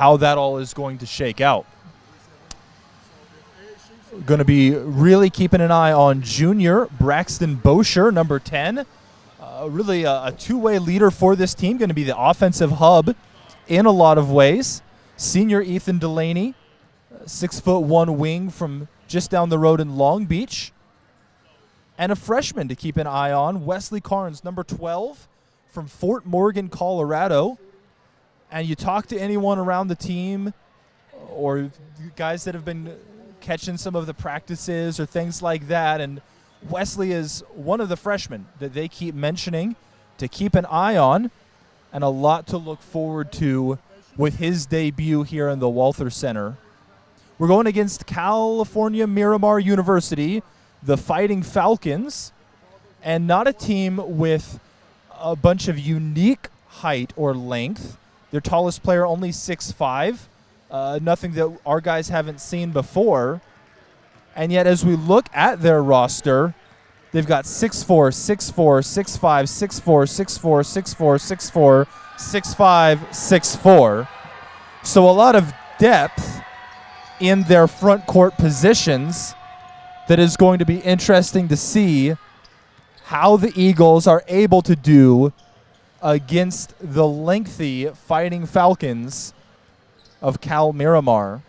how that all is going to shake out. Going to be really keeping an eye on junior Braxton Bosher, number 10. Really a two-way leader for this team, going to be the offensive hub in a lot of ways. Senior Ethan Delaney, 6'1" wing from just down the road in Long Beach. And a freshman to keep an eye on, Wesley Carnes, number 12 from Fort Morgan, Colorado. And you talk to anyone around the team or guys that have been catching some of the practices or things like that, and Wesley is one of the freshmen that they keep mentioning to keep an eye on, and a lot to look forward to with his debut here in the Walther Center. We're going against California Miramar University, the Fighting Falcons, and not a team with a bunch of unique height or length. Their tallest player only 6'5", nothing that our guys haven't seen before. And yet as we look at their roster, they've got 6'4", 6'4", 6'5", 6'4", 6'4", 6'4", 6'4", 6'5", 6'4". So a lot of depth in their front court positions that is going to be interesting to see how the Eagles are able to do against the lengthy Fighting Falcons of Cal Miramar.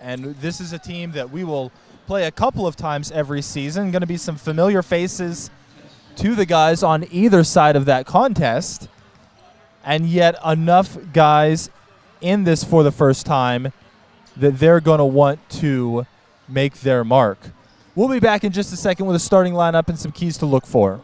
And this is a team that we will play a couple of times every season. Going to be some familiar faces to the guys on either side of that contest. And yet enough guys in this for the first time that they're going to want to make their mark. We'll be back in just a second with a starting lineup and some keys to look for.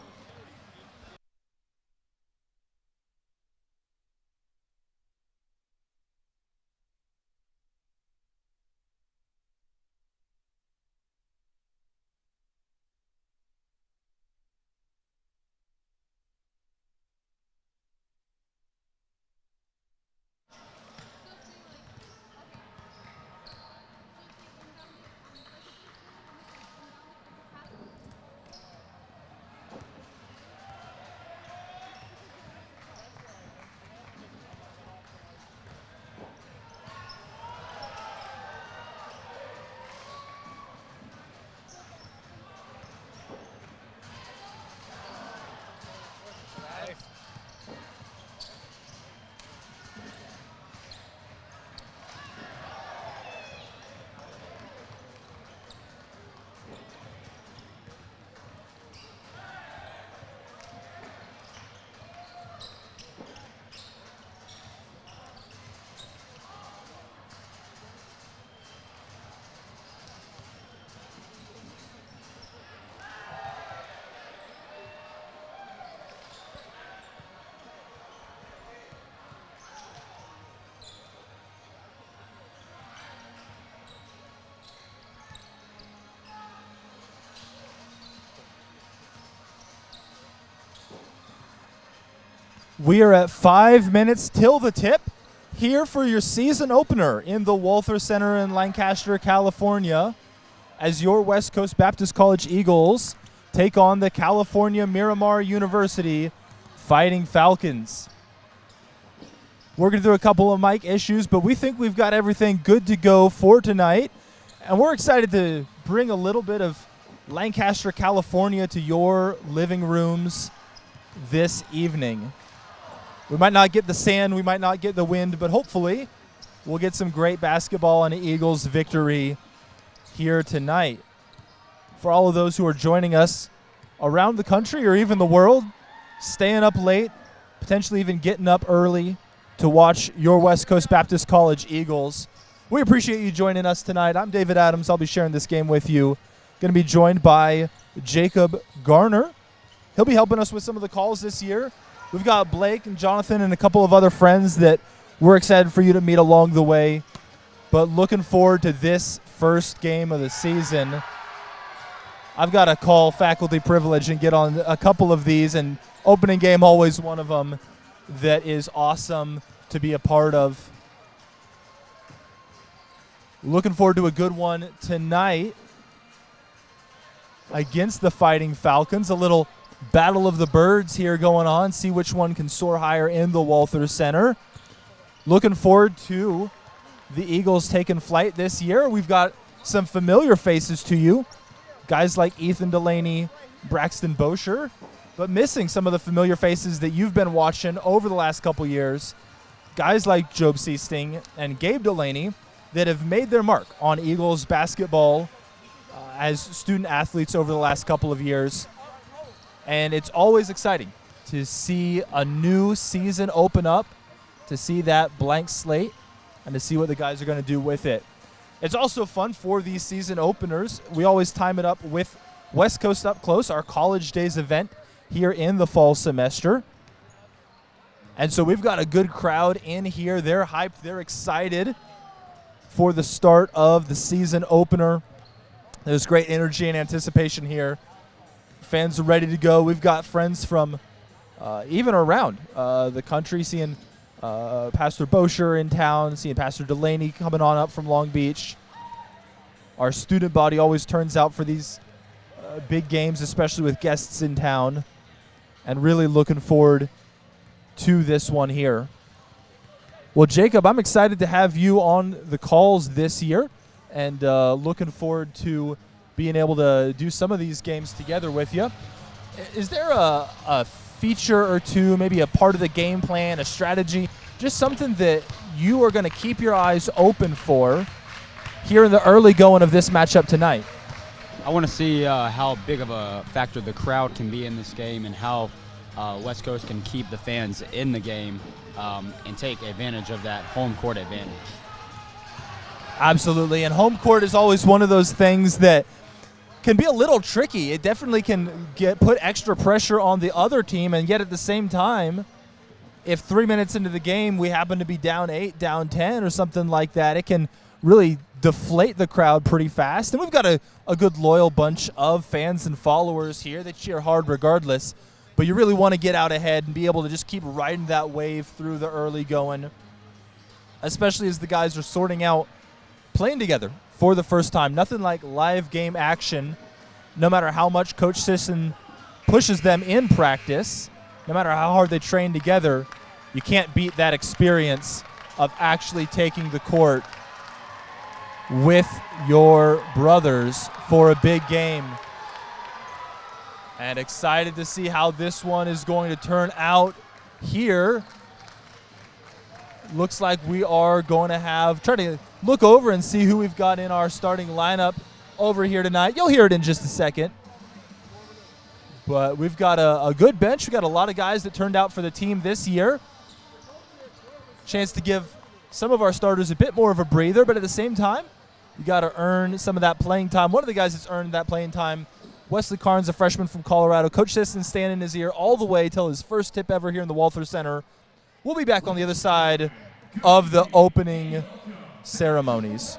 We are at 5 minutes till the tip here for your season opener in the Walther Center in Lancaster, California, as your West Coast Baptist College Eagles take on the California Miramar University Fighting Falcons. We're going to do a couple of mic issues, but we think we've got everything good to go for tonight, and we're excited to bring a little bit of Lancaster, California to your living rooms this evening. We might not get the sand, we might not get the wind, but hopefully we'll get some great basketball and Eagles victory here tonight. For all of those who are joining us around the country or even the world, staying up late, potentially even getting up early to watch your West Coast Baptist College Eagles, we appreciate you joining us tonight. I'm David Adams. I'll be sharing this game with you. Going to be joined by Jacob Garner. He'll be helping us with some of the calls this year. We've got Blake and Jonathan and a couple of other friends that we're excited for you to meet along the way. But looking forward to this first game of the season. I've got to call faculty privilege and get on a couple of these, and opening game always one of them that is awesome to be a part of. Looking forward to a good one tonight against the Fighting Falcons. A little battle of the birds here going on. See which one can soar higher in the Walther Center. looking forward to the Eagles taking flight this year. We've got some familiar faces to you, guys like Ethan Delaney, Braxton Bosher, but missing some of the familiar faces that you've been watching over the last couple years, guys like Job Seasting and Gabe Delaney that have made their mark on Eagles basketball as student athletes over the last couple of years. And it's always exciting to see a new season open up, to see that blank slate, and to see what the guys are going to do with it. It's also fun for these season openers. We always time it up with West Coast Up Close, our College Days event here in the fall semester. And so we've got a good crowd in here. They're hyped. They're excited for the start of the season opener. There's great energy and anticipation here. Fans are ready to go. We've got friends from even around the country, seeing Pastor Bosher in town, seeing Pastor Delaney coming on up from Long Beach. Our student body always turns out for these big games, especially with guests in town, and really looking forward to this one here. Well, Jacob, I'm excited to have you on the calls this year, and looking forward to being able to do some of these games together with you. Is there a feature or two, maybe a part of the game plan, a strategy, just something that you are going to keep your eyes open for here in the early going of this matchup tonight? I want to see how big of a factor the crowd can be in this game, and how West Coast can keep the fans in the game and take advantage of that home court advantage. Absolutely, and home court is always one of those things that can be a little tricky. It definitely can put extra pressure on the other team, and yet at the same time, if 3 minutes into the game we happen to be down 8, down 10 or something like that, it can really deflate the crowd pretty fast. And we've got a good loyal bunch of fans and followers here that cheer hard regardless, but you really want to get out ahead and be able to just keep riding that wave through the early going, especially as the guys are sorting out playing together for the first time. Nothing like live game action, no matter how much Coach Sisson pushes them in practice, no matter how hard they train together, you can't beat that experience of actually taking the court with your brothers for a big game. And excited to see how this one is going to turn out here. Looks like we are going to try to look over and see who we've got in our starting lineup over here tonight. You'll hear it in just a second. But we've got a good bench. We've got a lot of guys that turned out for the team this year. Chance to give some of our starters a bit more of a breather, but at the same time, you got to earn some of that playing time. One of the guys that's earned that playing time, Wesley Carnes, a freshman from Colorado. Coach Sisson staying in his ear all the way till his first tip ever here in the Walther Center. We'll be back on the other side of the opening ceremonies.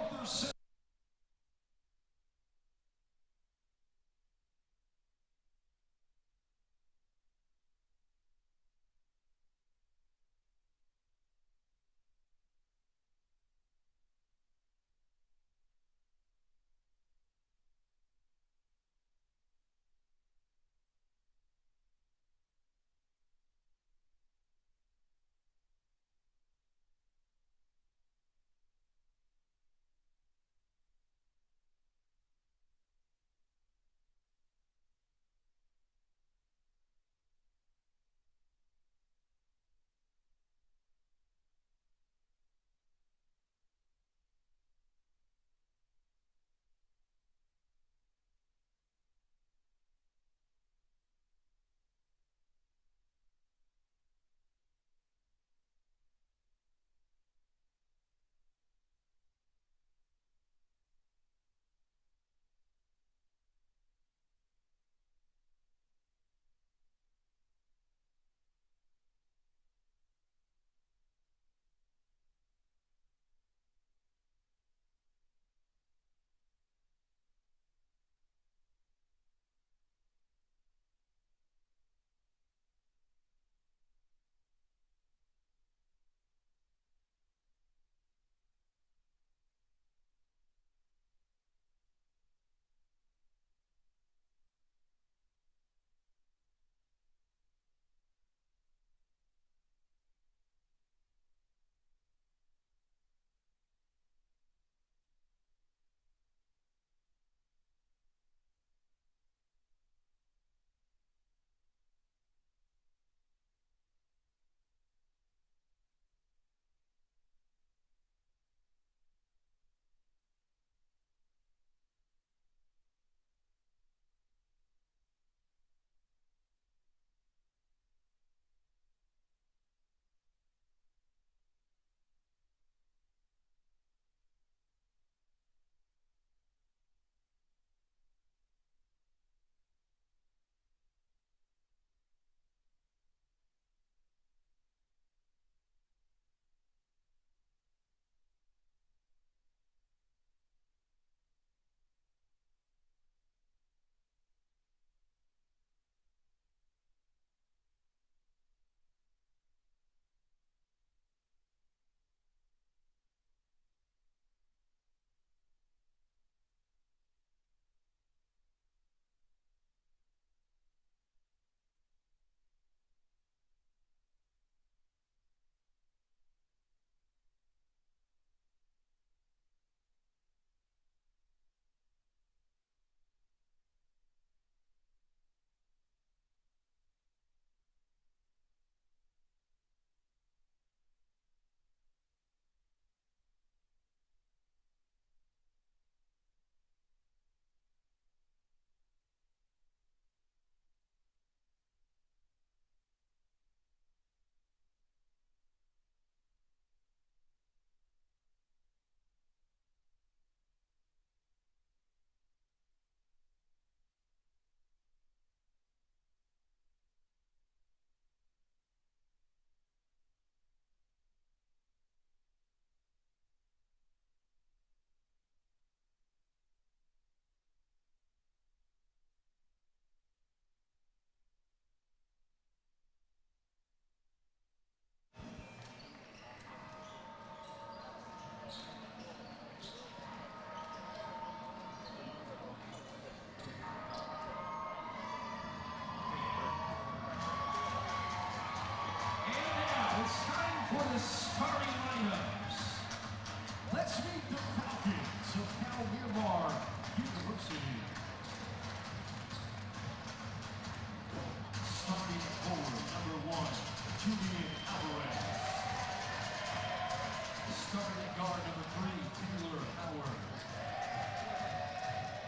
Starting at guard number 3, Taylor Howard.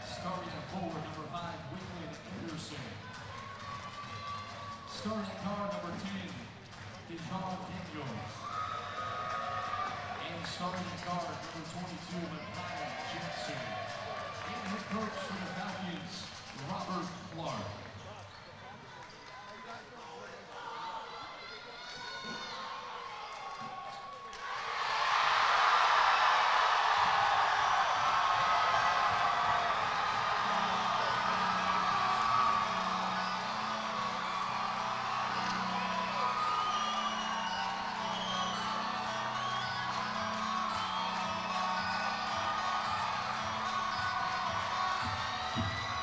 Starting at forward number 5, Wayland Anderson. Starting at guard number 10, Dijon Daniels. And starting at guard number 22, Makai Jackson. And head coach for the Falcons, Robert Clark.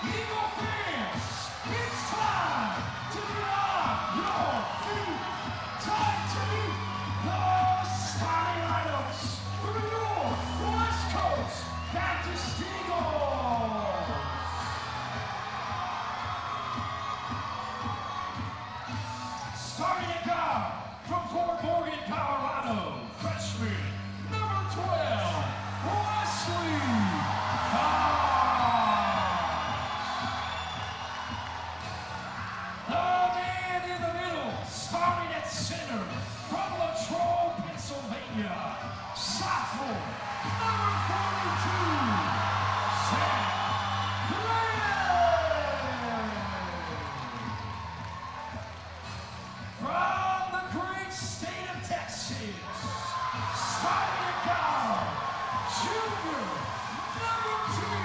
Eagle fans, it's time to be on your feet. Time to meet the starting lineups for your West Coast Baptist Eagles. Starting at guard from Fort Morgan, Colorado, freshman number 12, Wesley Cox. The man in the middle, starting at center, from Latrobe, Pennsylvania, sophomore, number 42, Zach Clay. From the great state of Texas, starting at guard, junior, number 10,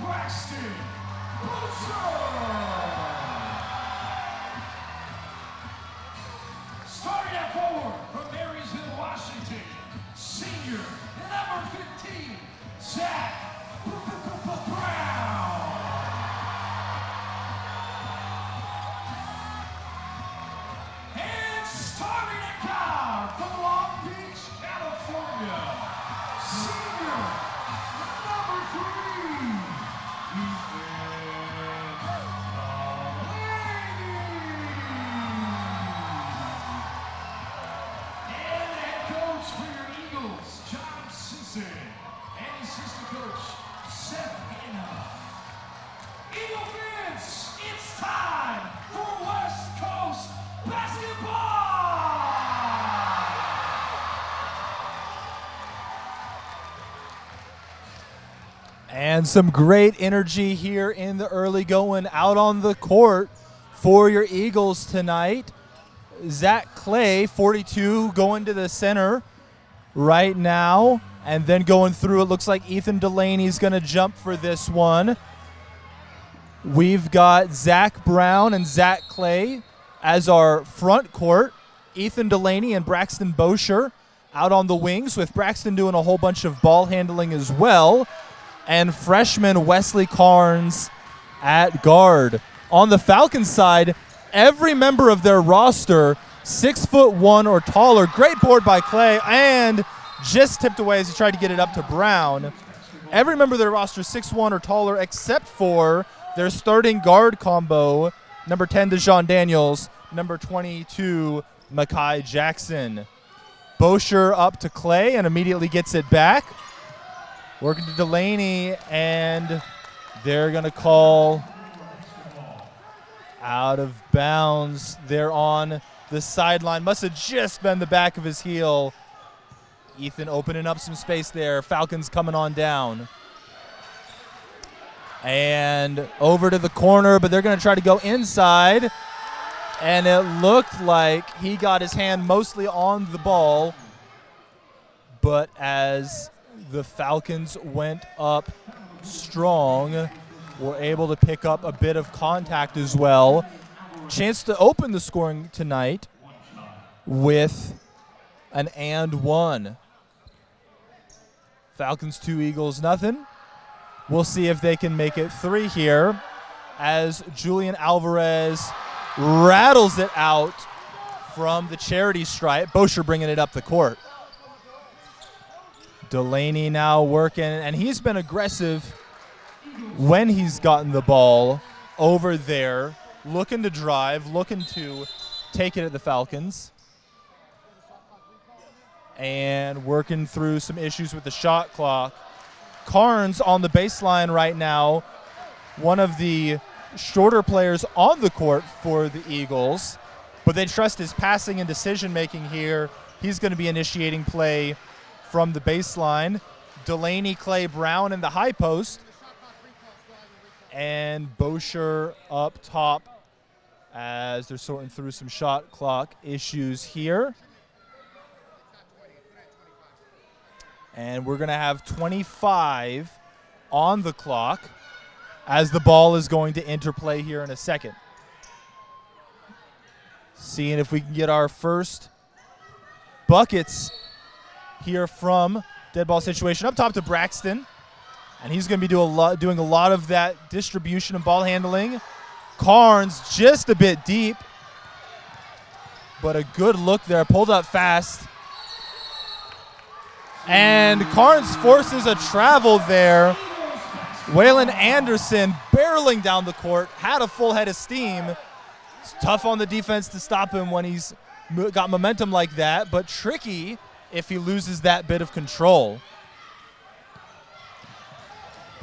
Braxton Boucher. Starting at forward from Marysville, Washington, senior, number 15, Zach Brown. And starting at guard from Long Beach, California, senior, number 3, and head coach for your Eagles, John Simpson, and assistant coach, Seth Hanna. Eagle fans, it's time for West Coast basketball! And some great energy here in the early going out on the court for your Eagles tonight. Zach Clay, 42, going to the center right now. And then going through, it looks like Ethan Delaney's going to jump for this one. We've got Zach Brown and Zach Clay as our front court. Ethan Delaney and Braxton Boucher out on the wings, with Braxton doing a whole bunch of ball handling as well. And freshman Wesley Carnes at guard. On the Falcons side, every member of their roster 6'1" or taller. Great board by Clay, and just tipped away as he tried to get it up to Brown. Every member of their roster 6'1" or taller, except for their starting guard combo, number 10 Dijon Daniels, number 22 Makai Jackson. Boucher up to Clay and immediately gets it back. Working to Delaney, and they're going to call out of bounds. They're on the sideline. Must have just been the back of his heel. Ethan opening up some space there. Falcons coming on down. And over to the corner, but they're going to try to go inside. And it looked like he got his hand mostly on the ball. But as the Falcons went up strong, were able to pick up a bit of contact as well. Chance to open the scoring tonight with an and one. Falcons 2, Eagles nothing. We'll see if they can make it 3 here as Julian Alvarez rattles it out from the charity stripe. Boucher bringing it up the court. Delaney now working, and he's been aggressive when he's gotten the ball over there, looking to drive, looking to take it at the Falcons. and working through some issues with the shot clock. Carnes on the baseline right now, one of the shorter players on the court for the Eagles, but they trust his passing and decision-making here. He's going to be initiating play from the baseline. Delaney, Clay, Brown in the high post, and Bosher up top as they're sorting through some shot clock issues here. And we're going to have 25 on the clock as the ball is going to interplay here in a second. Seeing if we can get our first buckets here from dead ball situation. Up top to Braxton. And he's going to be doing a lot of that distribution and ball handling. Carnes just a bit deep, but a good look there. Pulled up fast. And Carnes forces a travel there. Waylon Anderson barreling down the court, had a full head of steam. It's tough on the defense to stop him when he's got momentum like that, but tricky if he loses that bit of control.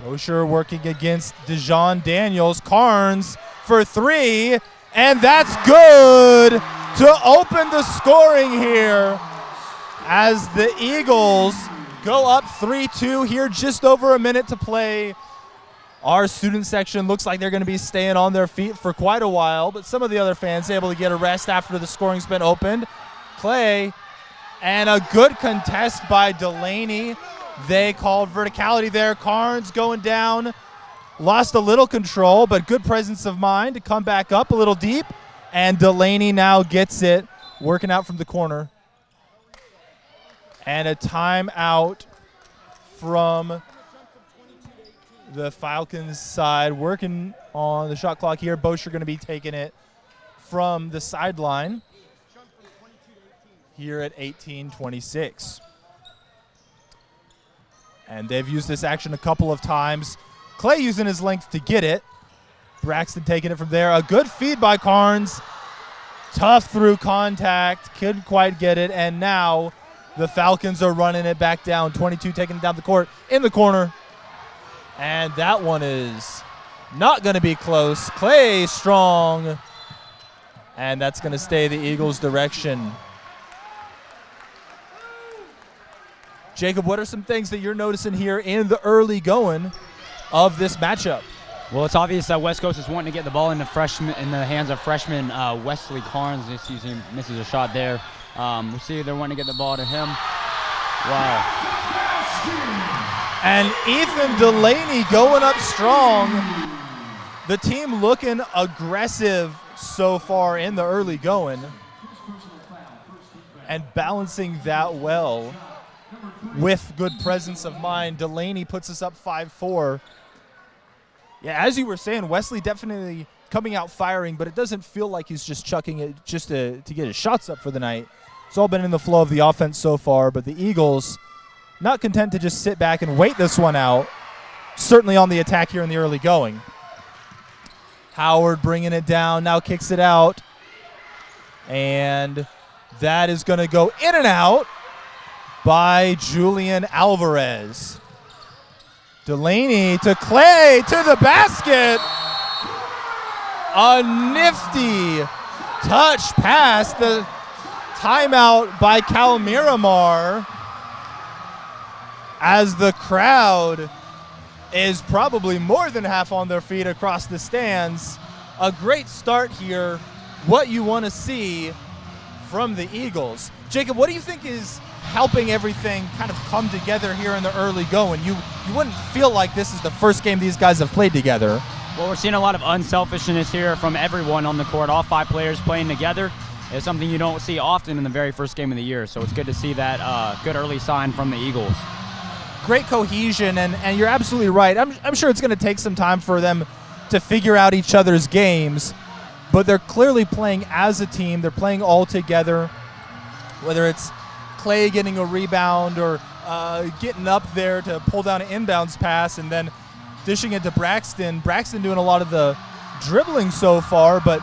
Bosher working against Dejon Daniels. Carnes for three, and that's good to open the scoring here as the Eagles go up 3-2 here, just over a minute to play. Our student section looks like they're going to be staying on their feet for quite a while, but some of the other fans able to get a rest after the scoring's been opened. Clay, and a good contest by Delaney. They called verticality there. Carnes going down. Lost a little control, but good presence of mind to come back up a little deep. And Delaney now gets it, working out from the corner. And a timeout from the Falcons side. Working on the shot clock here. Bosher going to be taking it from the sideline here at 18:26. And they've used this action a couple of times. Clay using his length to get it. Braxton taking it from there. A good feed by Carnes. Tough through contact. Couldn't quite get it. And now the Falcons are running it back down. 22 taking it down the court in the corner. And that one is not going to be close. Clay strong. And that's going to stay the Eagles' direction. Jacob, what are some things that you're noticing here in the early going of this matchup? Well, it's obvious that West Coast is wanting to get the ball in the hands of freshman Wesley Carnes. Misses a shot there. We see they're wanting to get the ball to him. Wow. And Ethan Delaney going up strong. The team looking aggressive so far in the early going and balancing that well with good presence of mind. Delaney puts us up 5-4. Yeah, as you were saying, Wesley definitely coming out firing, but it doesn't feel like he's just chucking it just to get his shots up for the night. It's all been in the flow of the offense so far, but the Eagles not content to just sit back and wait this one out. Certainly on the attack here in the early going. Howard bringing it down, now kicks it out. And that is going to go in and out by Julian Alvarez. Delaney to Clay to the basket. A nifty touch pass. The timeout by Cal Miramar as the crowd is probably more than half on their feet across the stands. A great start here. What you want to see from the Eagles. Jacob, what do you think is helping everything kind of come together here in the early going? You wouldn't feel like this is the first game these guys have played together. Well, we're seeing a lot of unselfishness here from everyone on the court. All 5 players playing together is something you don't see often in the very first game of the year. So it's good to see that good early sign from the Eagles. Great cohesion, and you're absolutely right. I'm sure it's going to take some time for them to figure out each other's games, but they're clearly playing as a team. They're playing all together, whether it's Clay getting a rebound or getting up there to pull down an inbounds pass and then dishing it to Braxton. Braxton doing a lot of the dribbling so far, but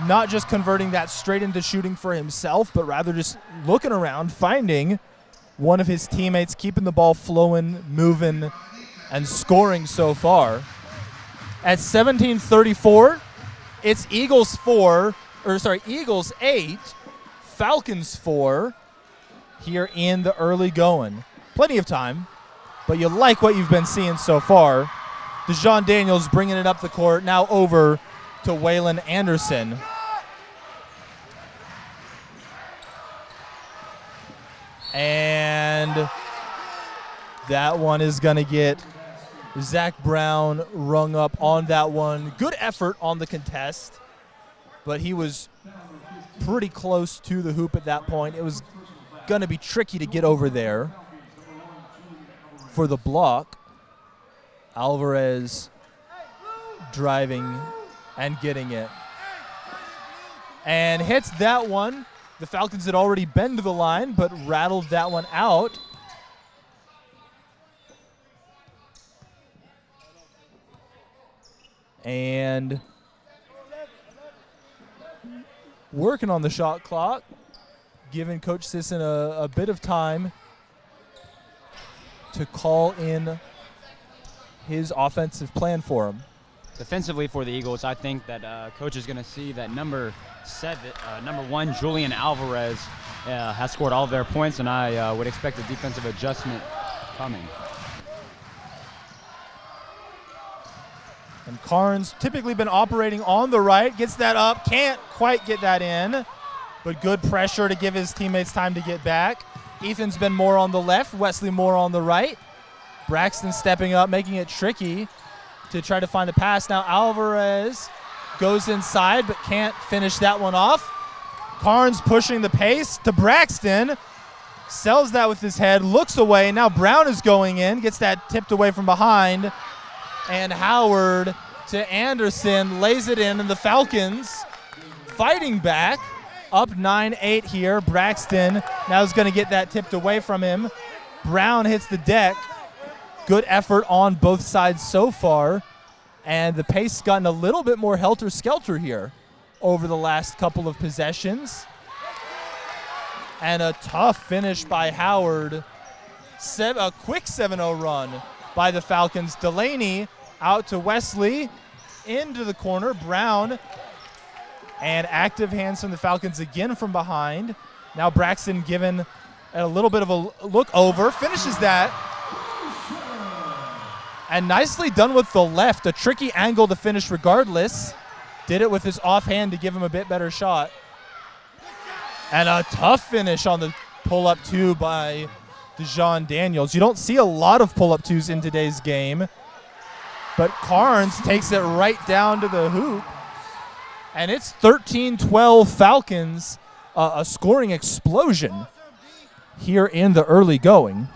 not just converting that straight into shooting for himself, but rather just looking around, finding one of his teammates, keeping the ball flowing, moving, and scoring so far. At 17:34, it's Eagles 8, Falcons 4 here in the early going. Plenty of time, but you like what you've been seeing so far. DeJon Daniels bringing it up the court, now over to Waylon Anderson. And that one is going to get Zach Brown rung up on that one. Good effort on the contest, but he was pretty close to the hoop at that point. It was going to be tricky to get over there for the block. Alvarez driving and getting it. And hits that one. The Falcons had already been to the line, but rattled that one out. And working on the shot clock, giving Coach Sisson a bit of time to call in his offensive plan for him. Defensively for the Eagles, I think that Coach is going to see that number 1, Julian Alvarez, has scored all of their points, and I would expect a defensive adjustment coming. And Carnes typically been operating on the right, gets that up, can't quite get that in, but good pressure to give his teammates time to get back. Ethan's been more on the left, Wesley more on the right. Braxton stepping up, making it tricky to try to find a pass. Now Alvarez goes inside but can't finish that one off. Carnes pushing the pace to Braxton, sells that with his head, looks away. Now Brown is going in, gets that tipped away from behind. And Howard to Anderson, lays it in, and the Falcons fighting back, up 9-8 here. Braxton now is going to get that tipped away from him. Brown hits the deck. Good effort on both sides so far, and the pace has gotten a little bit more helter-skelter here over the last couple of possessions. And a tough finish by Howard. A quick 7-0 run by the Falcons. Delaney out to Wesley, into the corner. Brown, and active hands from the Falcons again from behind. Now Braxton given a little bit of a look over, finishes that. And nicely done with the left. A tricky angle to finish regardless. Did it with his offhand to give him a bit better shot. And a tough finish on the pull-up two by DeJon Daniels. You don't see a lot of pull-up twos in today's game, but Carnes takes it right down to the hoop. And it's 13-12 Falcons, a scoring explosion here in the early going.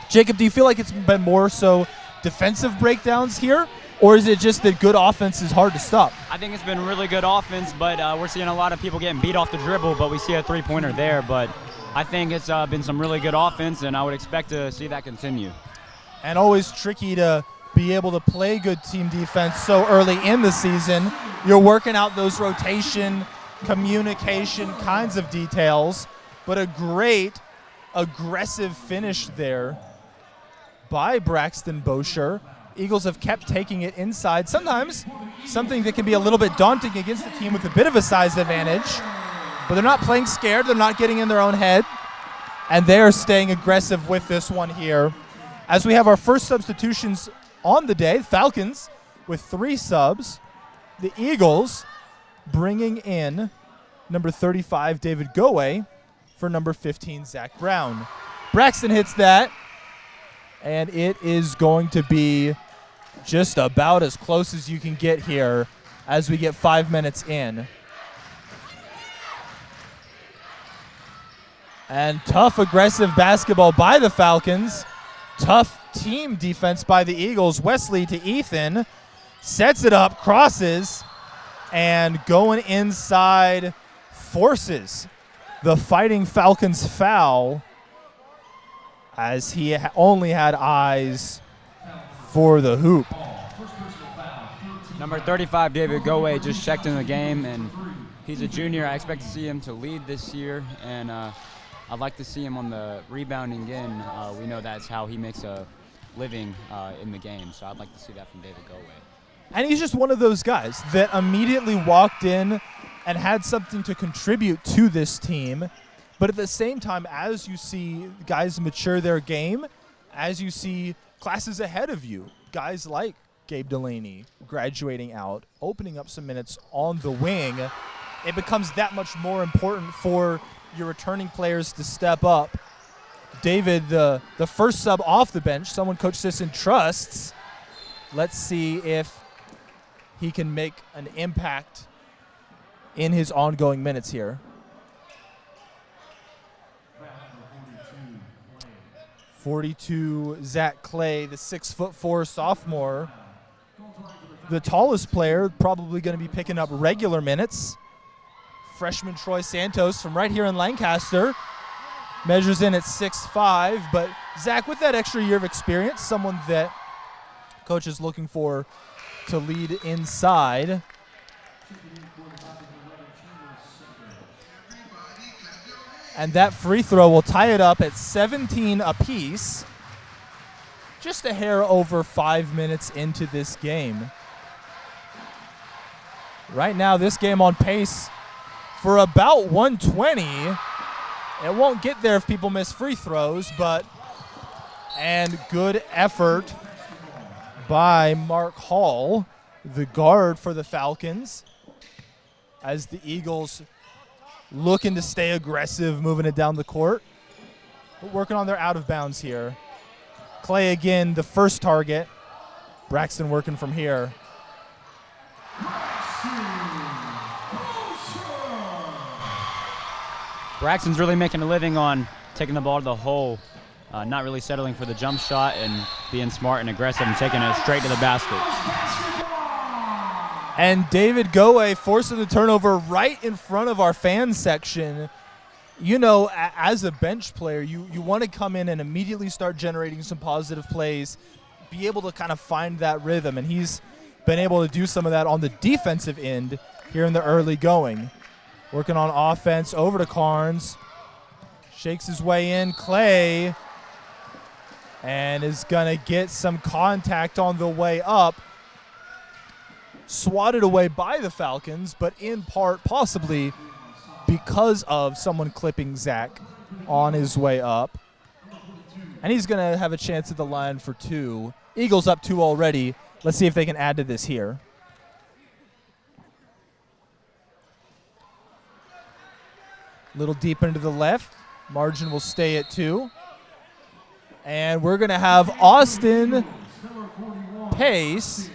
Jacob, do you feel like it's been more so defensive breakdowns here, or is it just that good offense is hard to stop? I think it's been really good offense, but we're seeing a lot of people getting beat off the dribble, but we see a three-pointer there. But I think it's been some really good offense, and I would expect to see that continue. And always tricky to be able to play good team defense so early in the season. You're working out those rotation, communication kinds of details, but a great aggressive finish there by Braxton Bosher. Eagles have kept taking it inside. Sometimes something that can be a little bit daunting against a team with a bit of a size advantage, but they're not playing scared. They're not getting in their own head, and they are staying aggressive with this one here. As we have our first substitutions on the day, Falcons with 3 subs. The Eagles bringing in number 35, David Gowe, for number 15, Zach Brown. Braxton hits that, and it is going to be just about as close as you can get here as we get 5 minutes in. And tough, aggressive basketball by the Falcons. Tough team defense by the Eagles. Wesley to Ethan. Sets it up, crosses, and going inside forces the Fighting Falcons foul, as he only had eyes for the hoop. Number 35, David Gowe, just checked in the game, and he's a junior. I expect to see him to lead this year, and I'd like to see him on the rebounding end. We know that's how he makes a living in the game, so I'd like to see that from David Gowe. And he's just one of those guys that immediately walked in and had something to contribute to this team. But at the same time, as you see guys mature their game, as you see classes ahead of you, guys like Gabe Delaney graduating out, opening up some minutes on the wing, it becomes that much more important for your returning players to step up. David, the first sub off the bench, someone Coach Sisson trusts. Let's see if he can make an impact in his ongoing minutes here. 42, Zach Clay, the 6'4" sophomore. The tallest player, probably going to be picking up regular minutes. Freshman Troy Santos from right here in Lancaster measures in at 6'5", but Zach, with that extra year of experience, someone that coach is looking for to lead inside. And that free throw will tie it up at 17 apiece. Just a hair over 5 minutes into this game. Right now, this game on pace for about 120. It won't get there if people miss free throws, and good effort by Mark Hall, the guard for the Falcons, as the Eagles looking to stay aggressive, moving it down the court, but working on their out of bounds here. Clay again, the first target. Braxton working from here. Braxton's really making a living on taking the ball to the hole, not really settling for the jump shot and being smart and aggressive and taking it straight to the basket. And David Gowe forcing the turnover right in front of our fan section. You know, as a bench player, you want to come in and immediately start generating some positive plays, be able to kind of find that rhythm, and he's been able to do some of that on the defensive end here in the early going. Working on offense, over to Carnes. Shakes his way in, Clay, and is going to get some contact on the way up. Swatted away by the Falcons, but in part possibly because of someone clipping Zach on his way up. And he's going to have a chance at the line for two. Eagles up 2 already. Let's see if they can add to this here. A little deep into the left. Margin will stay at 2. And we're going to have Austin Pace,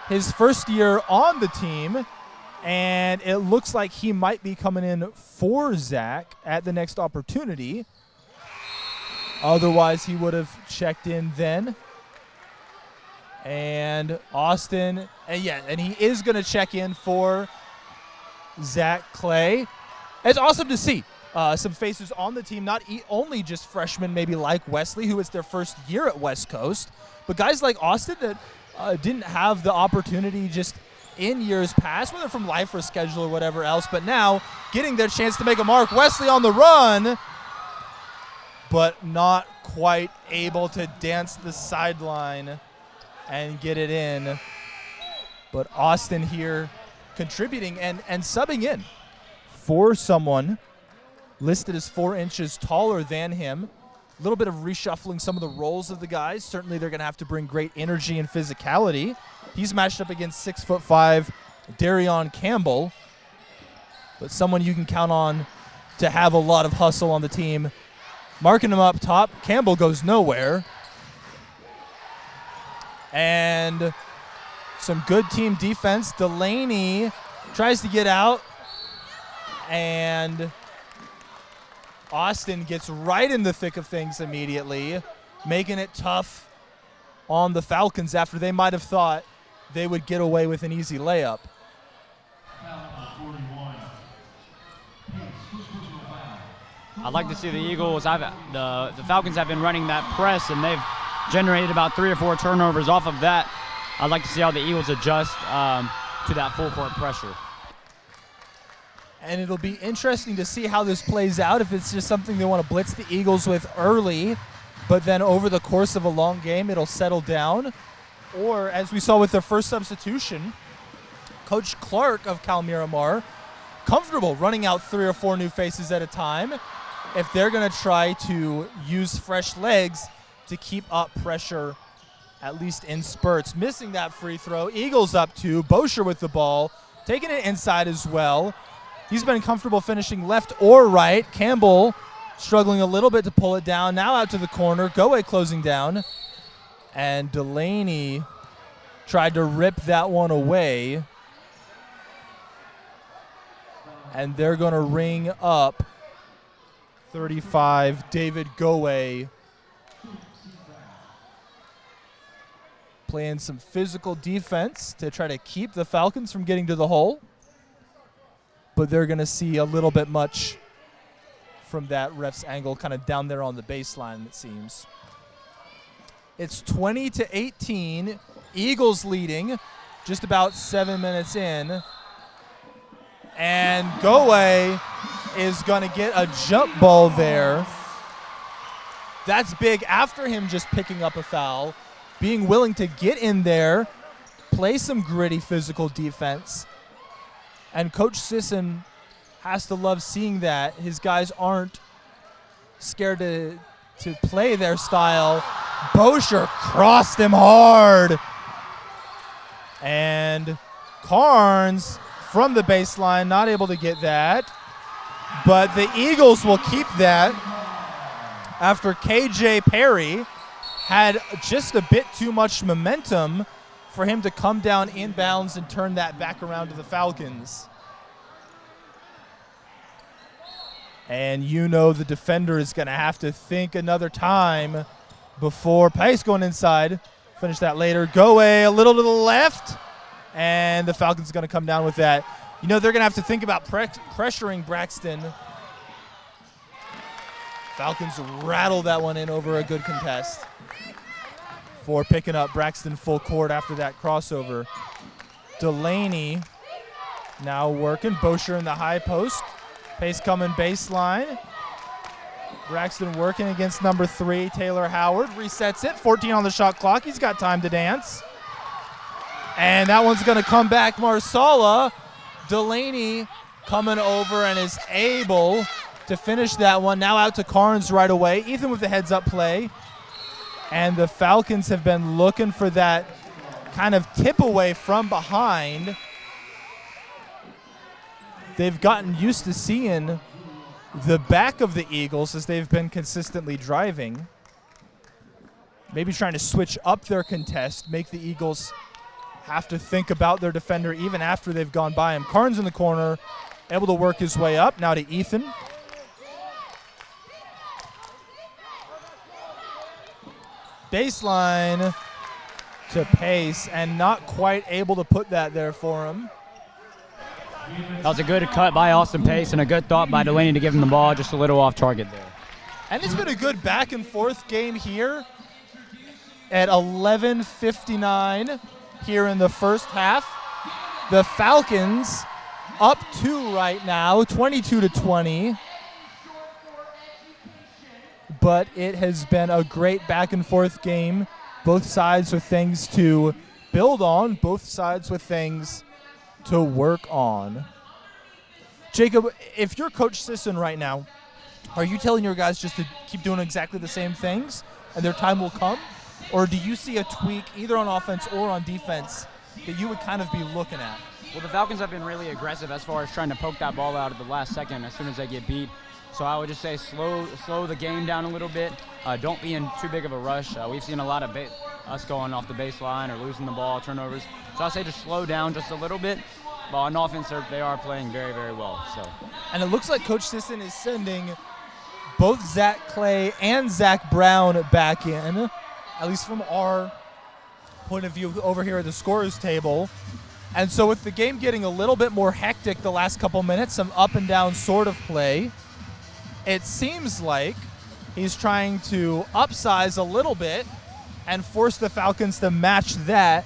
his first year on the team, and it looks like he might be coming in for Zach at the next opportunity. Otherwise, he would have checked in then. And Austin, and he is going to check in for Zach Clay. It's awesome to see some faces on the team, not only just freshmen maybe like Wesley, who is their first year at West Coast, but guys like Austin that didn't have the opportunity just in years past, whether from life or schedule or whatever else, but now getting their chance to make a mark. Wesley on the run, but not quite able to dance the sideline and get it in. But Austin here contributing and subbing in for someone listed as 4 inches taller than him. A little bit of reshuffling some of the roles of the guys. Certainly they're going to have to bring great energy and physicality. He's matched up against 6'5" Darion Campbell, but someone you can count on to have a lot of hustle on the team. Marking him up top. Campbell goes nowhere. And some good team defense. Delaney tries to get out, and Austin gets right in the thick of things immediately, making it tough on the Falcons after they might have thought they would get away with an easy layup. I'd like to see the Eagles. The Falcons have been running that press, and they've generated about 3 or 4 turnovers off of that. I'd like to see how the Eagles adjust to that full court pressure. And it'll be interesting to see how this plays out, if it's just something they want to blitz the Eagles with early, but then over the course of a long game it'll settle down. Or, as we saw with their first substitution, Coach Clark of Cal Miramar, comfortable running out 3 or 4 new faces at a time if they're going to try to use fresh legs to keep up pressure, at least in spurts. Missing that free throw. Eagles up 2. Bosher with the ball, taking it inside as well. He's been comfortable finishing left or right. Campbell struggling a little bit to pull it down. Now out to the corner. Goe closing down. And Delaney tried to rip that one away. And they're going to ring up 35, David Goe. Playing some physical defense to try to keep the Falcons from getting to the hole. But they're going to see a little bit much from that ref's angle, kind of down there on the baseline, it seems. It's 20-18. Eagles leading, just about 7 minutes in. And Goe is going to get a jump ball there. That's big after him just picking up a foul. Being willing to get in there, play some gritty physical defense. And Coach Sisson has to love seeing that. His guys aren't scared to play their style. Bosher crossed him hard. And Carnes from the baseline, not able to get that. But the Eagles will keep that after KJ Perry had just a bit too much momentum for him to come down inbounds and turn that back around to the Falcons. And you know the defender is going to have to think another time before Pace going inside. Finish that later. Goe a little to the left, and the Falcons are going to come down with that. You know they're going to have to think about pressuring Braxton. Falcons rattle that one in over a good contest for picking up Braxton full court after that crossover. Delaney now working. Bosher in the high post. Pace coming baseline. Braxton working against number 3, Taylor Howard. Resets it. 14 on the shot clock. He's got time to dance. And that one's going to come back. Marsala. Delaney coming over and is able to finish that one. Now out to Carnes right away. Ethan with the heads-up play. And the Falcons have been looking for that kind of tip away from behind. They've gotten used to seeing the back of the Eagles as they've been consistently driving. Maybe trying to switch up their contest, make the Eagles have to think about their defender even after they've gone by him. Carnes in the corner, able to work his way up. Now to Ethan. Baseline to Pace, and not quite able to put that there for him. That was a good cut by Austin Pace and a good thought by Delaney to give him the ball, just a little off target there. And it's been a good back and forth game here at 11:59 here in the first half. The Falcons up 2 right now, 22-20. But it has been a great back and forth game. Both sides with things to build on, both sides with things to work on. Jacob, if you're Coach Sisson right now, are you telling your guys just to keep doing exactly the same things and their time will come? Or do you see a tweak either on offense or on defense that you would kind of be looking at? Well, the Falcons have been really aggressive as far as trying to poke that ball out at the last second as soon as they get beat. So I would just say slow the game down a little bit. Don't be in too big of a rush. We've seen a lot of us going off the baseline or losing the ball, turnovers. So I'd say just slow down just a little bit. But on offense, they are playing very, very well. So. And it looks like Coach Sisson is sending both Zach Clay and Zach Brown back in, at least from our point of view over here at the scorer's table. And so with the game getting a little bit more hectic the last couple minutes, some up and down sort of play, it seems like he's trying to upsize a little bit and force the Falcons to match that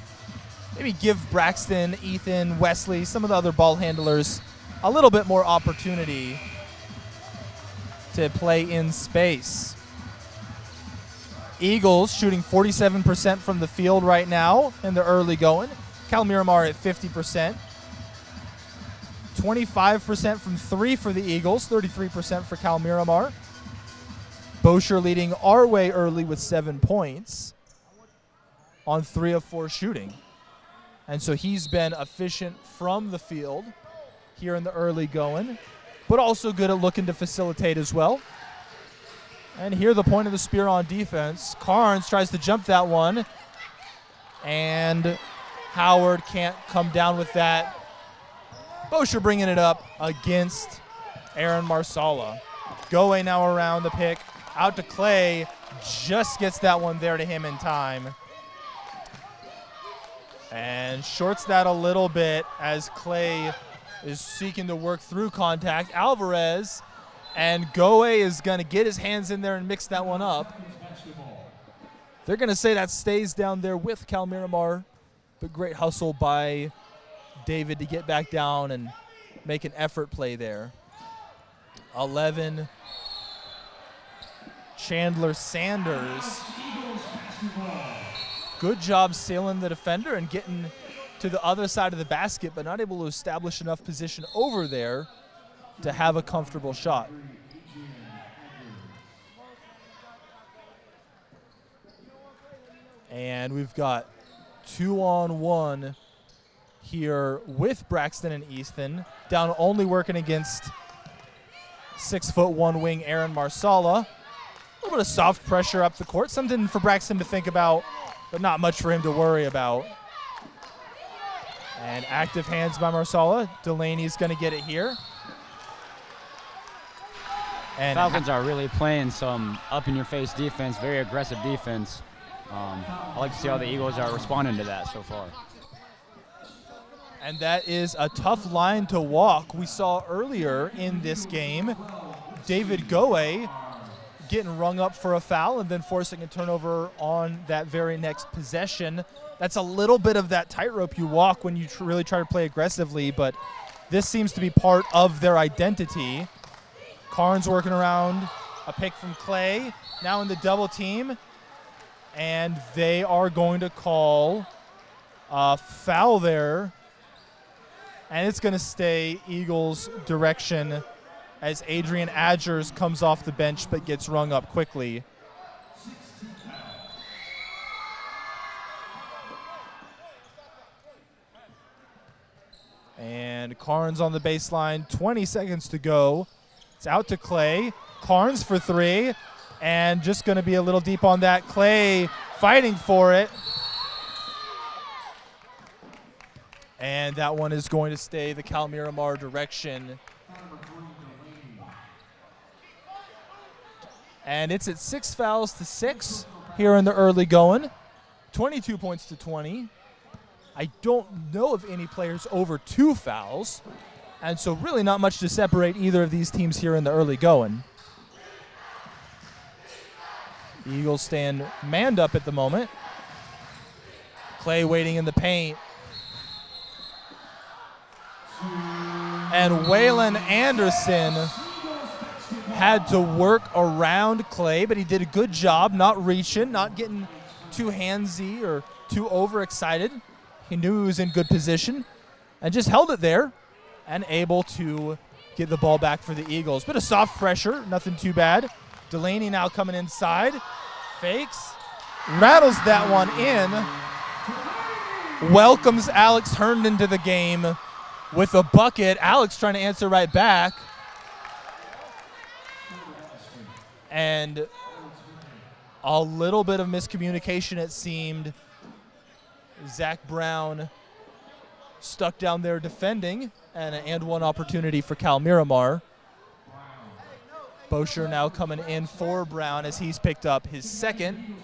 maybe give Braxton, Ethan, Wesley, some of the other ball handlers a little bit more opportunity to play in space. Eagles shooting 47% from the field right now in the early going. Cal Miramar at 50%. 25% from three for the Eagles, 33% for Cal Miramar. Bosher leading our way early with 7 points on 3 of 4 shooting. And so he's been efficient from the field here in the early going, but also good at looking to facilitate as well. And here the point of the spear on defense. Carnes tries to jump that one, and Howard can't come down with that. Bosher bringing it up against Aaron Marsala. Goe now around the pick. Out to Clay. Just gets that one there to him in time. And shorts that a little bit as Clay is seeking to work through contact. Alvarez and Goe is going to get his hands in there and mix that one up. They're going to say that stays down there with Cal Miramar. But great hustle by David to get back down and make an effort play there. 11. Chandler Sanders. Good job sailing the defender and getting to the other side of the basket, but not able to establish enough position over there to have a comfortable shot. And we've got 2-on-1 here with Braxton and Easton. Down only working against 6'1" wing Aaron Marsala. A little bit of soft pressure up the court. Something for Braxton to think about, but not much for him to worry about. And active hands by Marsala. Delaney's going to get it here. And Falcons are really playing some up-in-your-face defense, very aggressive defense. I like to see how the Eagles are responding to that so far. And that is a tough line to walk. We saw earlier in this game David Goe getting rung up for a foul and then forcing a turnover on that very next possession. That's a little bit of that tightrope you walk when you really try to play aggressively, but this seems to be part of their identity. Carnes working around a pick from Clay, now in the double team, and they are going to call a foul there, and it's going to stay Eagles' direction as Adrian Adgers comes off the bench but gets rung up quickly. And Carnes on the baseline, 20 seconds to go. It's out to Clay. Carnes for three, and just going to be a little deep on that. Clay fighting for it. And that one is going to stay the Cal Miramar direction. And it's at 6 fouls to 6 here in the early going. 22 points to 20. I don't know of any players over 2 fouls. And so really not much to separate either of these teams here in the early going. The Eagles stand manned up at the moment. Clay waiting in the paint. And Waylon Anderson had to work around Clay, but he did a good job not reaching, not getting too handsy or too overexcited. He knew he was in good position and just held it there and able to get the ball back for the Eagles. Bit of soft pressure, nothing too bad. Delaney now coming inside, fakes, rattles that one in, welcomes Alex Herndon to the game with a bucket. Alex trying to answer right back. And a little bit of miscommunication, it seemed. Zach Brown stuck down there defending, and an and-one opportunity for Cal Miramar. Bosher now coming in for Brown as he's picked up his second.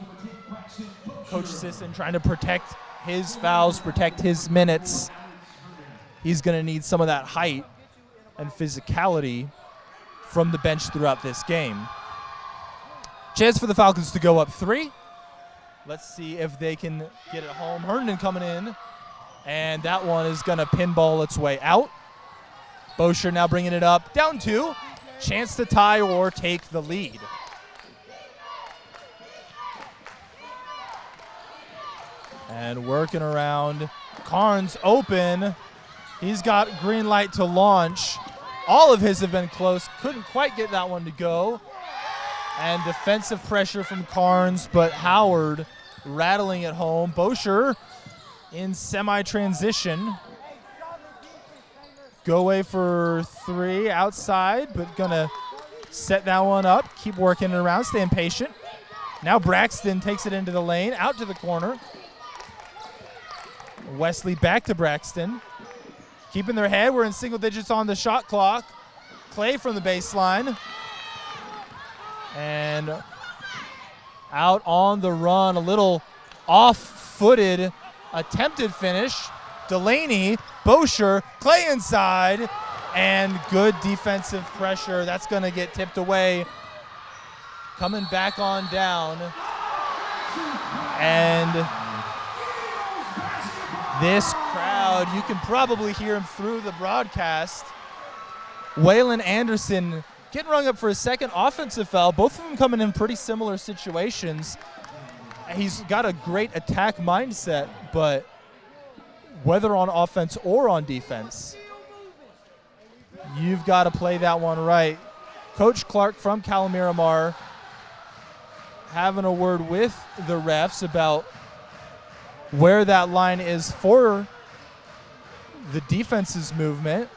Coach Sisson trying to protect his fouls, protect his minutes. He's going to need some of that height and physicality from the bench throughout this game. Chance for the Falcons to go up 3. Let's see if they can get it home. Herndon coming in And that one is going to pinball its way out. Bosher now bringing it up. Down 2. Chance to tie or take the lead. And working around. Carnes open. He's got green light to launch. All of his have been close. Couldn't quite get that one to go. And defensive pressure from Carnes, but Howard rattling it home. Bosher in semi-transition. Go away for 3 outside, but gonna set that one up. Keep working it around, staying patient. Now Braxton takes it into the lane, out to the corner. Wesley back to Braxton. Keeping their head, we're in single digits on the shot clock. Clay from the baseline. And out on the run, a little off-footed attempted finish. Delaney, Bosher, Clay inside, and good defensive pressure. That's going to get tipped away. Coming back on down. And this crowd, you can probably hear him through the broadcast. Waylon Anderson getting rung up for a second offensive foul. Both of them coming in pretty similar situations. He's got a great attack mindset, but whether on offense or on defense, you've got to play that one right. Coach Clark from Cal Miramar having a word with the refs about where that line is for the defense's movement.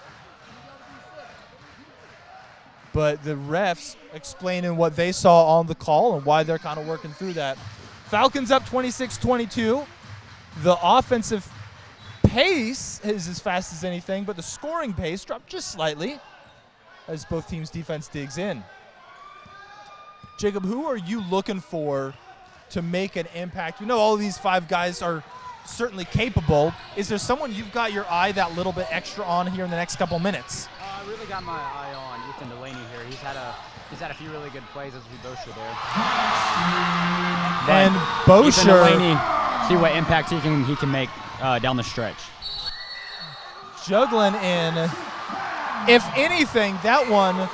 But the refs explaining what they saw on the call and why they're kind of working through that. Falcons up 26-22. The offensive pace is as fast as anything, but the scoring pace dropped just slightly as both teams' defense digs in. Jacob, who are you looking for to make an impact? You know all of these 5 guys are certainly capable. Is there someone you've got your eye that little bit extra on here in the next couple minutes? I really got my eye on Ethan Delaney here. He's had a few really good plays as we Bosher there. And Ethan Bosher, Delaney, see what impact he can make down the stretch. juggling in. If anything, that one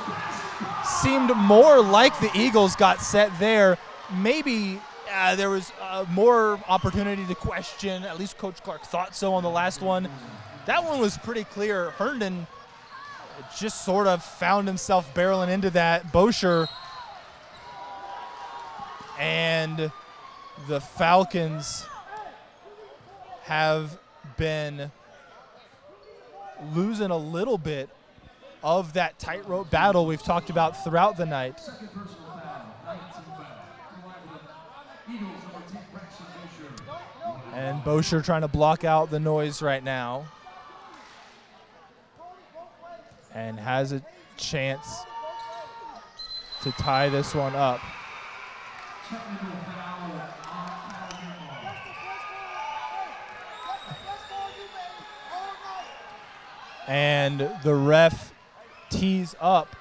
seemed more like the Eagles got set there. Maybe there was more opportunity to question. At least Coach Clark thought so on the last one. That one was pretty clear. Herndon just sort of found himself barreling into that. Bosher and the Falcons have been losing a little bit of that tightrope battle we've talked about throughout the night. And Bosher trying to block out the noise right now. And has a chance to tie this one up. And the ref tees up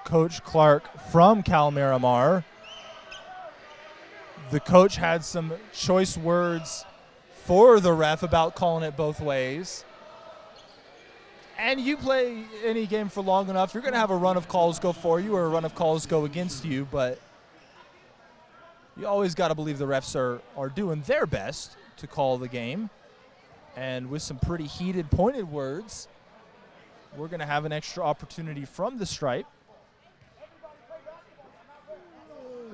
Coach Clark from Cal Miramar. The coach had some choice words for the ref about calling it both ways. And you play any game for long enough, you're going to have a run of calls go for you or a run of calls go against you, but you always got to believe the refs are doing their best to call the game. And with some pretty heated, pointed words, we're going to have an extra opportunity from the stripe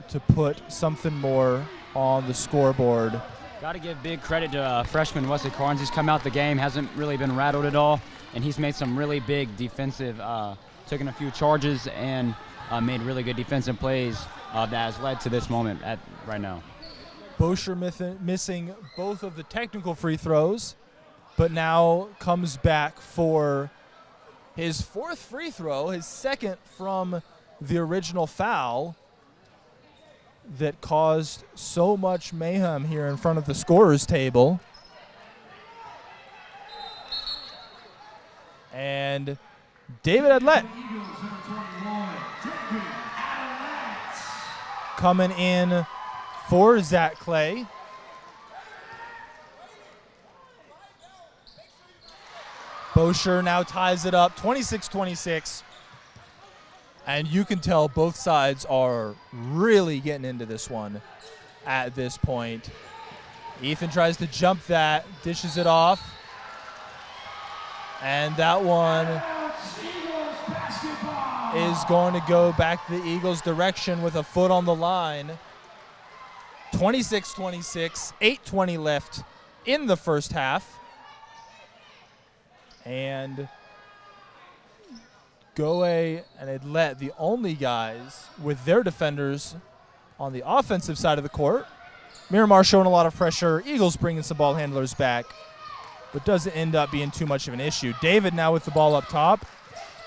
to put something more on the scoreboard. Got to give big credit to freshman Wesley Carnes. He's come out the game, hasn't really been rattled at all, and he's made some really big defensive, taken a few charges and made really good defensive plays that has led to this moment right now. Bosher missing both of the technical free throws, but now comes back for his 4th free throw, his 2nd from the original foul that caused so much mayhem here in front of the scorer's table. And David Adlett coming in for Zach Clay. Bosher now ties it up, 26-26. And you can tell both sides are really getting into this one at this point. Ethan tries to jump that, dishes it off. And that one is going to go back the Eagles' direction with a foot on the line. 26-26, 8:20 left in the first half. And Goe and Edlet, the only guys with their defenders on the offensive side of the court. Miramar showing a lot of pressure. Eagles bringing some ball handlers back, but doesn't end up being too much of an issue. David now with the ball up top.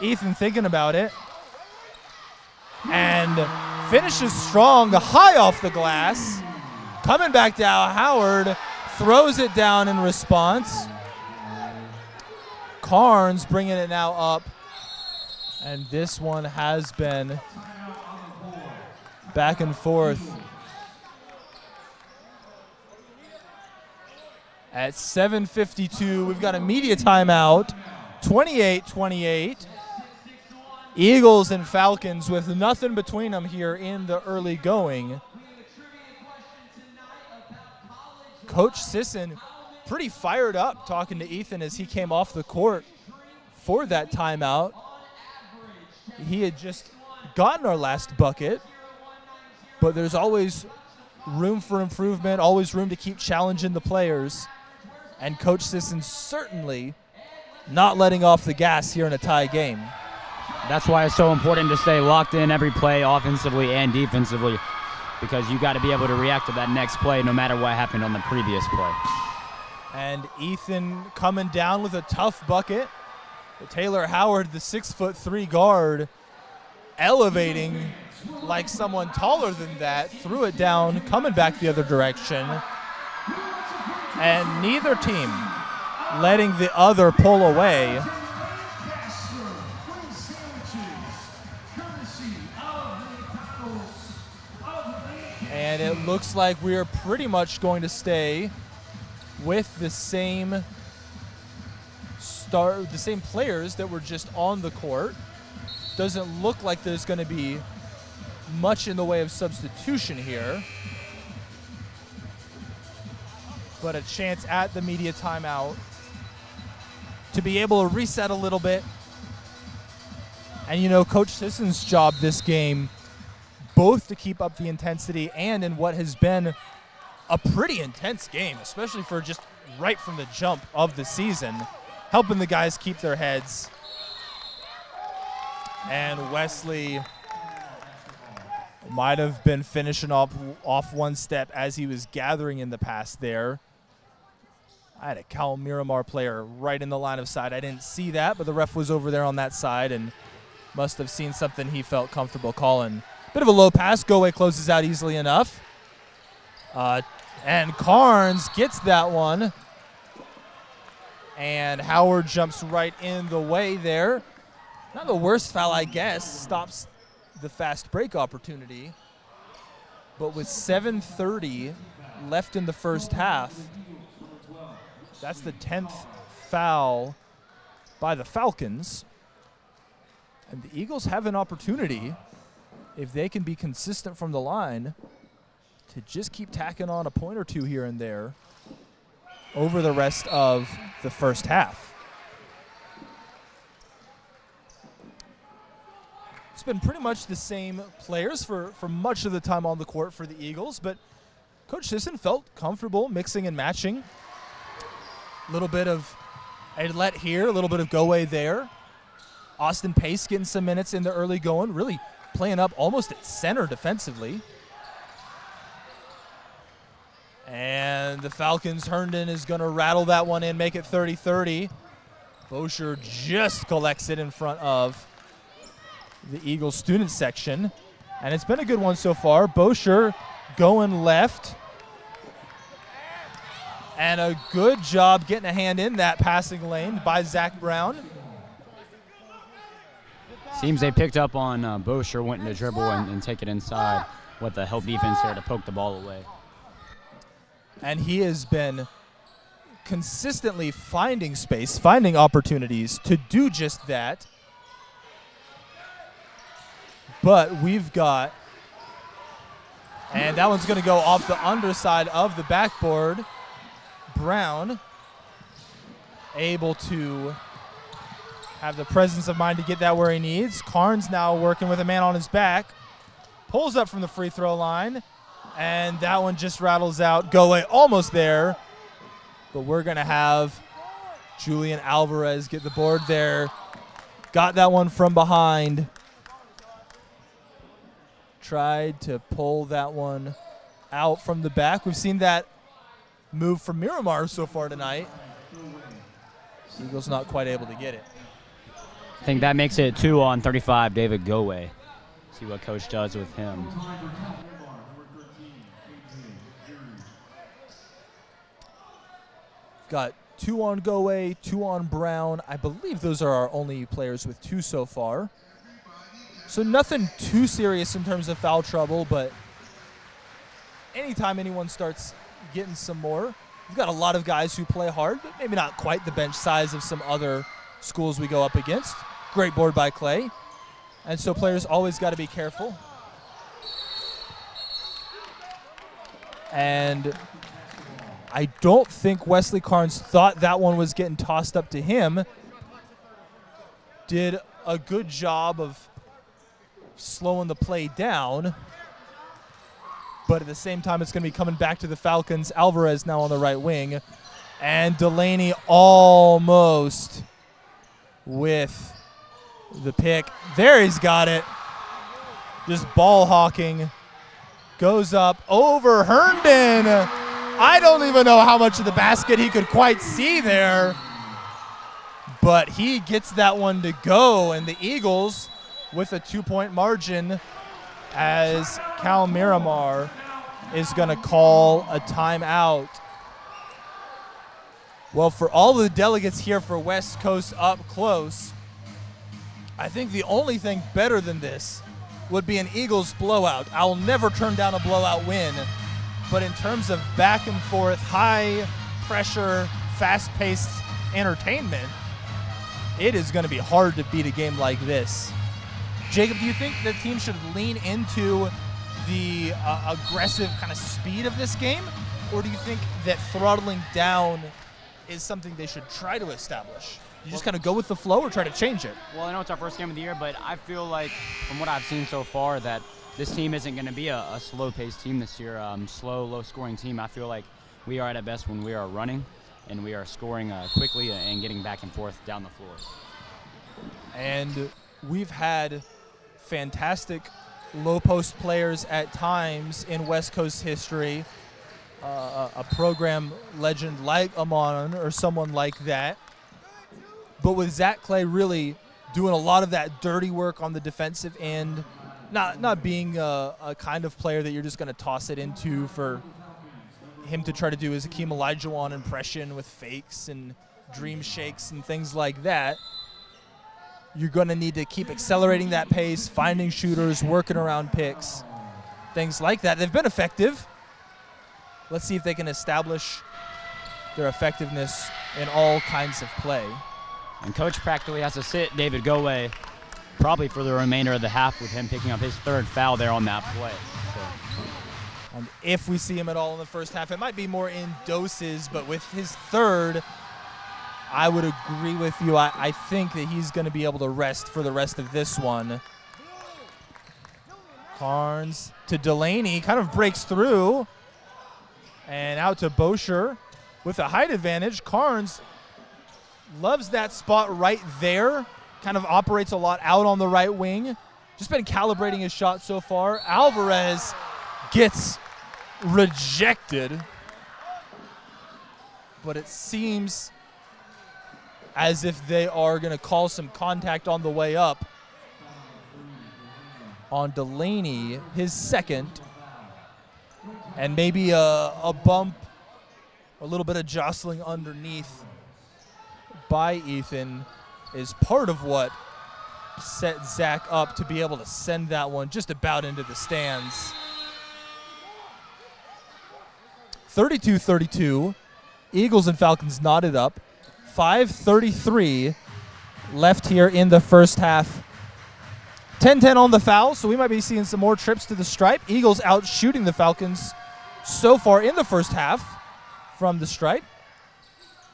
Ethan thinking about it. And finishes strong, high off the glass. Coming back down, Howard throws it down in response. Carnes bringing it now up. And this one has been back and forth. At 7:52, we've got a media timeout. 28-28. Eagles and Falcons with nothing between them here in the early going. Coach Sisson pretty fired up talking to Ethan as he came off the court for that timeout. He had just gotten our last bucket, but there's always room for improvement, always room to keep challenging the players. And Coach Sisson certainly not letting off the gas here in a tie game. That's why it's so important to stay locked in every play, offensively and defensively, because you got to be able to react to that next play no matter what happened on the previous play. And Ethan coming down with a tough bucket. Taylor Howard, the 6'3" guard, elevating like someone taller than that, threw it down, coming back the other direction. And neither team letting the other pull away. And it looks like we are pretty much going to stay with the same players that were just on the court. Doesn't look like there's going to be much in the way of substitution here. But a chance at the media timeout to be able to reset a little bit. And, you know, Coach Sisson's job this game, both to keep up the intensity and in what has been a pretty intense game, especially for just right from the jump of the season, helping the guys keep their heads. And Wesley might have been finishing off one step as he was gathering in the pass there. I had a Cal Miramar player right in the line of sight. I didn't see that, but the ref was over there on that side and must have seen something he felt comfortable calling. Bit of a low pass. Goe closes out easily enough. And Carnes gets that one. And Howard jumps right in the way there. Not the worst foul, I guess. Stops the fast break opportunity. But with 7:30 left in the first half, that's the 10th foul by the Falcons. And the Eagles have an opportunity, if they can be consistent from the line, to just keep tacking on a point or two here and there over the rest of the first half. It's been pretty much the same players for much of the time on the court for the Eagles, but Coach Sisson felt comfortable mixing and matching. A little bit of Edlet here, a little bit of Goe there. Austin Pace getting some minutes in the early going, really playing up almost at center defensively. And the Falcons, Herndon is going to rattle that one in, make it 30-30. Bosher just collects it in front of the Eagles student section. And it's been a good one so far. Bosher going left. And a good job getting a hand in that passing lane by Zach Brown. Seems they picked up on Bosher wanting to dribble and take it inside with the help defense there to poke the ball away. And he has been consistently finding space, finding opportunities to do just that. But we've got, and that one's going to go off the underside of the backboard. Brown able to have the presence of mind to get that where he needs. Carnes now working with a man on his back. Pulls up from the free throw line, and that one just rattles out. Go away, almost there. But we're going to have Julian Alvarez get the board there. Got that one from behind. Tried to pull that one out from the back. We've seen that move from Miramar so far tonight. Eagles not quite able to get it. I think that makes it 2 on 35, David Goway. See what coach does with him. Got 2 on Goway, 2 on Brown. I believe those are our only players with 2 so far. So nothing too serious in terms of foul trouble, but anytime anyone starts getting some more, we've got a lot of guys who play hard, but maybe not quite the bench size of some other schools we go up against. Great board by Clay. And so players always got to be careful. And I don't think Wesley Carnes thought that one was getting tossed up to him. Did a good job of slowing the play down. But at the same time, it's going to be coming back to the Falcons. Alvarez now on the right wing. And Delaney almost with the pick. There, he's got it. Just ball hawking. Goes up over Herndon. I don't even know how much of the basket he could quite see there. But he gets that one to go. And the Eagles with a 2-point margin as Cal Miramar is going to call a timeout. Well, for all the delegates here for West Coast Up Close, I think the only thing better than this would be an Eagles blowout. I'll never turn down a blowout win, but in terms of back and forth, high pressure, fast-paced entertainment, it is going to be hard to beat a game like this. Jacob, do you think the team should lean into the aggressive kind of speed of this game, or do you think that throttling down is something they should try to establish? You just kind of go with the flow or try to change it? Well, I know it's our first game of the year, but I feel like from what I've seen so far that this team isn't going to be a slow-paced team this year, slow, low-scoring team. I feel like we are at our best when we are running and we are scoring quickly and getting back and forth down the floor. And we've had fantastic low-post players at times in West Coast history. A program legend like Amon or someone like that. But with Zach Clay really doing a lot of that dirty work on the defensive end, not being a kind of player that you're just going to toss it into for him to try to do his Akeem Olajuwon impression with fakes and dream shakes and things like that. You're going to need to keep accelerating that pace, finding shooters, working around picks, things like that. They've been effective. Let's see if they can establish their effectiveness in all kinds of play. And coach practically has to sit David Goway probably for the remainder of the half with him picking up his 3rd foul there on that play. So. And if we see him at all in the first half, it might be more in doses, but with his 3rd, I would agree with you. I think that he's going to be able to rest for the rest of this one. Carnes to Delaney, kind of breaks through. And out to Bosher with a height advantage. Carnes loves that spot right there. Kind of operates a lot out on the right wing. Just been calibrating his shot so far. Alvarez gets rejected. But it seems as if they are going to call some contact on the way up on Delaney, his 2nd. And maybe a bump, a little bit of jostling underneath by Ethan is part of what set Zach up to be able to send that one just about into the stands. 32-32. Eagles and Falcons knotted up. 5:33 left here in the first half. 10-10 on the foul, so we might be seeing some more trips to the stripe. Eagles out shooting the Falcons so far in the first half from the stripe.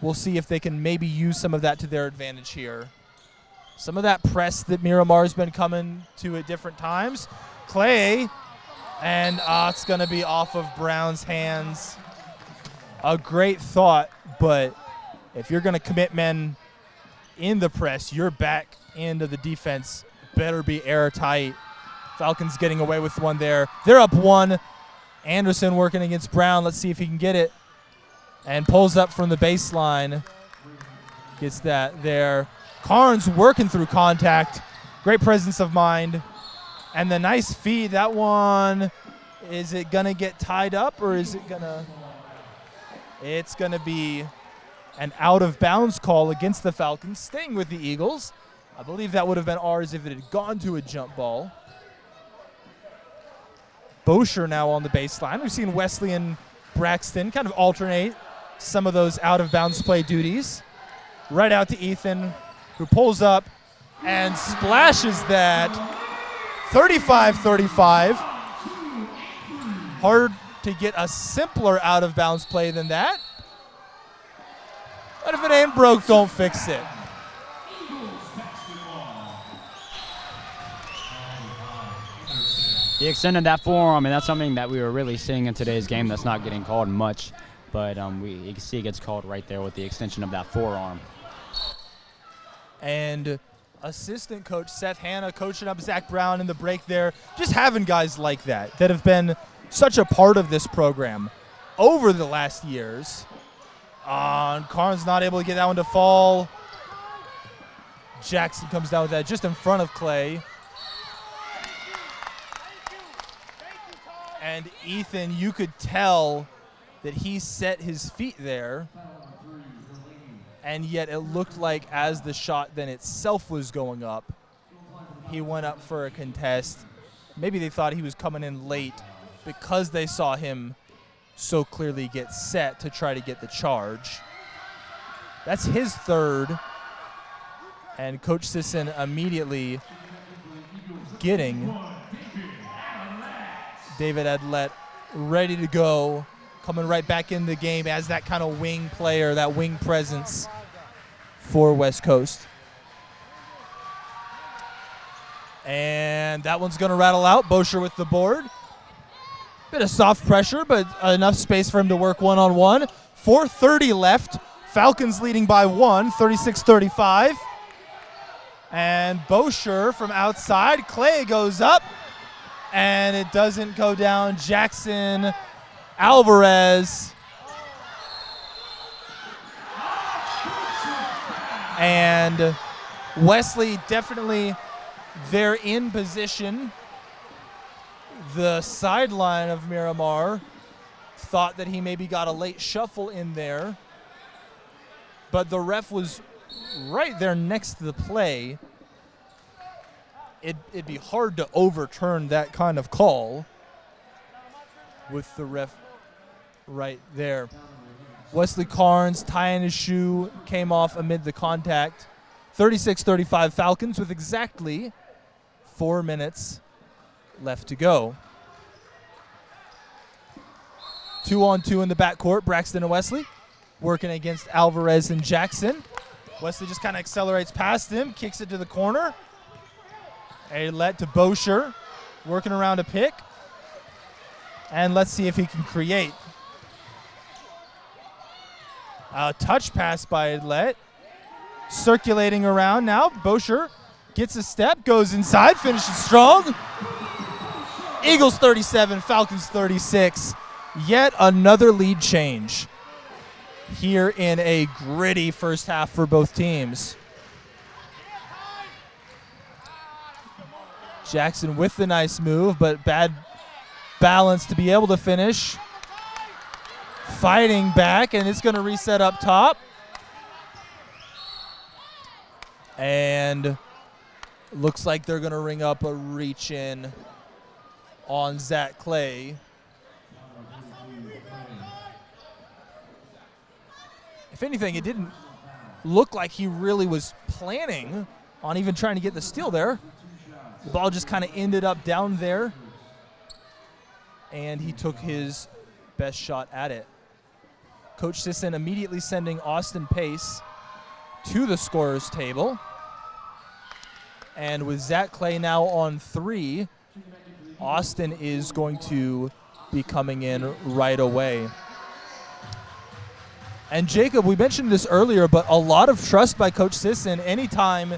We'll see if they can maybe use some of that to their advantage here. Some of that press that Miramar's been coming to at different times. Clay, and it's going to be off of Brown's hands. A great thought, but if you're going to commit men in the press, your back end of the defense better be airtight. Falcons getting away with one there. They're up one. Anderson working against Brown. Let's see if he can get it. And pulls up from the baseline. Gets that there. Carnes working through contact. Great presence of mind. And the nice feed. That one, is it going to get tied up or is it going to? It's going to be an out-of-bounds call against the Falcons, staying with the Eagles. I believe that would have been ours if it had gone to a jump ball. Bosher now on the baseline. We've seen Wesley and Braxton kind of alternate some of those out-of-bounds play duties. Right out to Ethan, who pulls up and splashes that. 35-35. Hard to get a simpler out-of-bounds play than that. But if it ain't broke, don't fix it. He extended that forearm, and that's something that we were really seeing in today's game that's not getting called much. But you can see it gets called right there with the extension of that forearm. And assistant coach Seth Hanna coaching up Zach Brown in the break there. Just having guys like that have been such a part of this program over the last years. And Carnes not able to get that one to fall. Jackson comes down with that just in front of Clay. And Ethan, you could tell that he set his feet there. And yet it looked like as the shot then itself was going up, he went up for a contest. Maybe they thought he was coming in late because they saw him so clearly get set to try to get the charge. That's his third. And Coach Sisson immediately getting David Edlett ready to go, coming right back in the game as that kind of wing player, that wing presence for West Coast. And that one's going to rattle out. Bosher with the board. Bit of soft pressure, but enough space for him to work one-on-one. 4:30 left. Falcons leading by 1, 36-35. And Bosher from outside. Clay goes up. And it doesn't go down. Jackson Alvarez. And Wesley definitely there in position. The sideline of Miramar thought that he maybe got a late shuffle in there. But the ref was right there next to the play. It'd be hard to overturn that kind of call with the ref right there. Wesley Carnes tying his shoe came off amid the contact. 36-35 Falcons with exactly 4 minutes left to go. 2-on-2 in the backcourt, Braxton and Wesley working against Alvarez and Jackson. Wesley just kind of accelerates past him, kicks it to the corner. Aylett to Bosher, working around a pick. And let's see if he can create. A touch pass by Aylett. Circulating around now. Bosher gets a step, goes inside, finishes strong. Eagles 37, Falcons 36. Yet another lead change here in a gritty first half for both teams. Jackson with the nice move, but bad balance to be able to finish. Fighting back, and it's going to reset up top. And looks like they're going to ring up a reach in on Zach Clay. if anything, it didn't look like he really was planning on even trying to get the steal there. The ball just kind of ended up down there, and he took his best shot at it. Coach Sisson immediately sending Austin Pace to the scorer's table. And with Zach Clay now on 3, Austin is going to be coming in right away. And Jacob, we mentioned this earlier, but a lot of trust by Coach Sisson. Anytime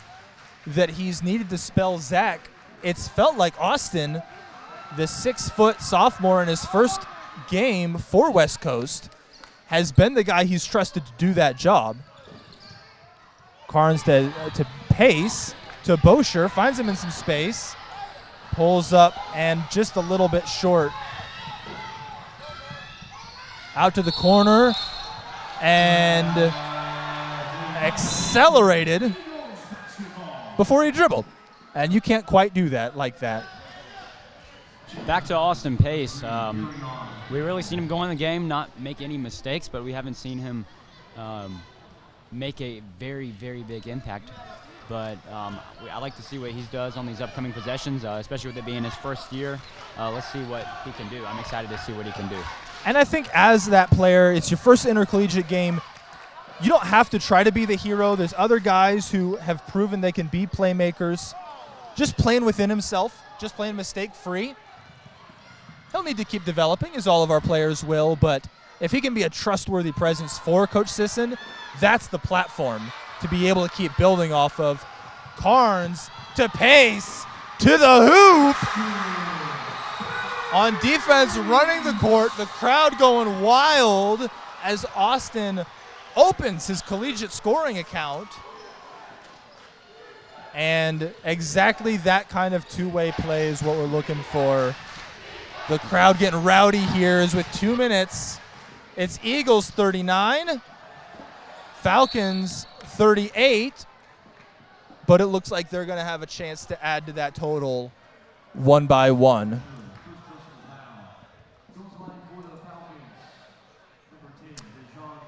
that he's needed to spell Zach, it's felt like Austin, the 6-foot sophomore in his first game for West Coast, has been the guy he's trusted to do that job. Carnes to Pace, to Bosher, finds him in some space, pulls up and just a little bit short. Out to the corner and accelerated before he dribbled. And you can't quite do that like that. Back to Austin Pace. We really seen him go in the game, not make any mistakes, but we haven't seen him make a very, very big impact. But I like to see what he does on these upcoming possessions, especially with it being his first year. Let's see what he can do. I'm excited to see what he can do. And I think as that player, it's your first intercollegiate game. You don't have to try to be the hero. There's other guys who have proven they can be playmakers. Just playing within himself, just playing mistake-free. He'll need to keep developing, as all of our players will, but if he can be a trustworthy presence for Coach Sisson, that's the platform to be able to keep building off of. Carnes to Pace, to the hoop. On defense, running the court, the crowd going wild as Austin opens his collegiate scoring account. And exactly that kind of two-way play is what we're looking for. The crowd getting rowdy here is with 2 minutes. It's Eagles 39, Falcons 38, but it looks like they're going to have a chance to add to that total one by one.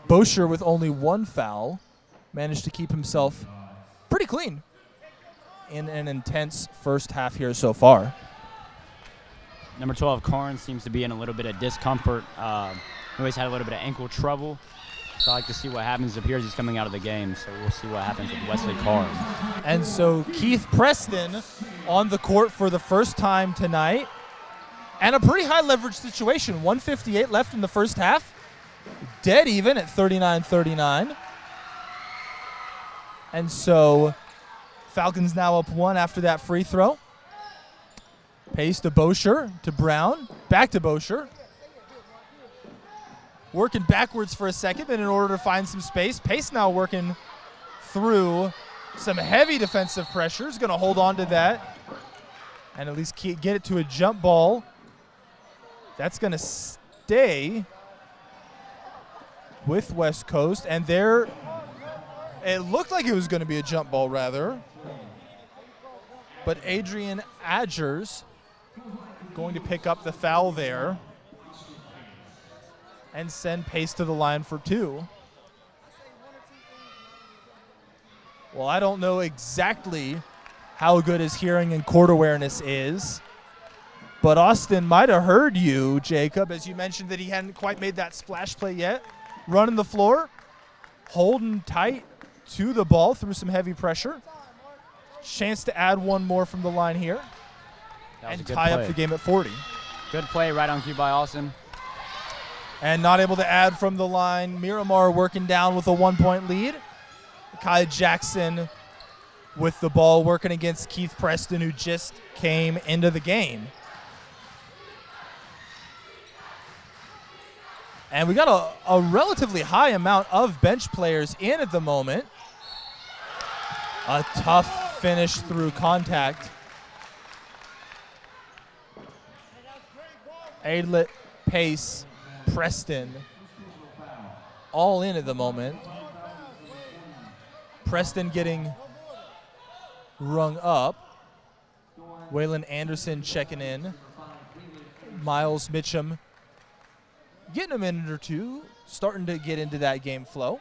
Bosher with only 1 foul managed to keep himself pretty clean in an intense first half here so far. Number 12, Carnes, seems to be in a little bit of discomfort. Always had a little bit of ankle trouble. So I like to see what happens. It appears he's coming out of the game, so we'll see what happens with Wesley Carnes. And so Keith Preston on the court for the first time tonight. And a pretty high leverage situation. 1:58 left in the first half. Dead even at 39-39. And so Falcons now up 1 after that free throw. Pace to Bosher, to Brown, back to Bosher. Working backwards for a second, then in order to find some space. Pace now working through some heavy defensive pressure. Is going to hold on to that and at least get it to a jump ball. That's going to stay with West Coast. And there, it looked like it was going to be a jump ball rather. But Adrian Adgers going to pick up the foul there and send Pace to the line for 2. Well, I don't know exactly how good his hearing and court awareness is, but Austin might have heard you, Jacob, as you mentioned that he hadn't quite made that splash play yet. Running the floor, holding tight to the ball through some heavy pressure. Chance to add one more from the line here and tie up the game at 40. Good play right on cue by Austin. And not able to add from the line. Miramar working down with a 1-point lead. Kai Jackson with the ball working against Keith Preston, who just came into the game. And we got a relatively high amount of bench players in at the moment. A tough finish through contact. Aidlet, Pace, Preston, all in at the moment. Preston getting rung up. Waylon Anderson checking in. Miles Mitchum getting a minute or two, starting to get into that game flow.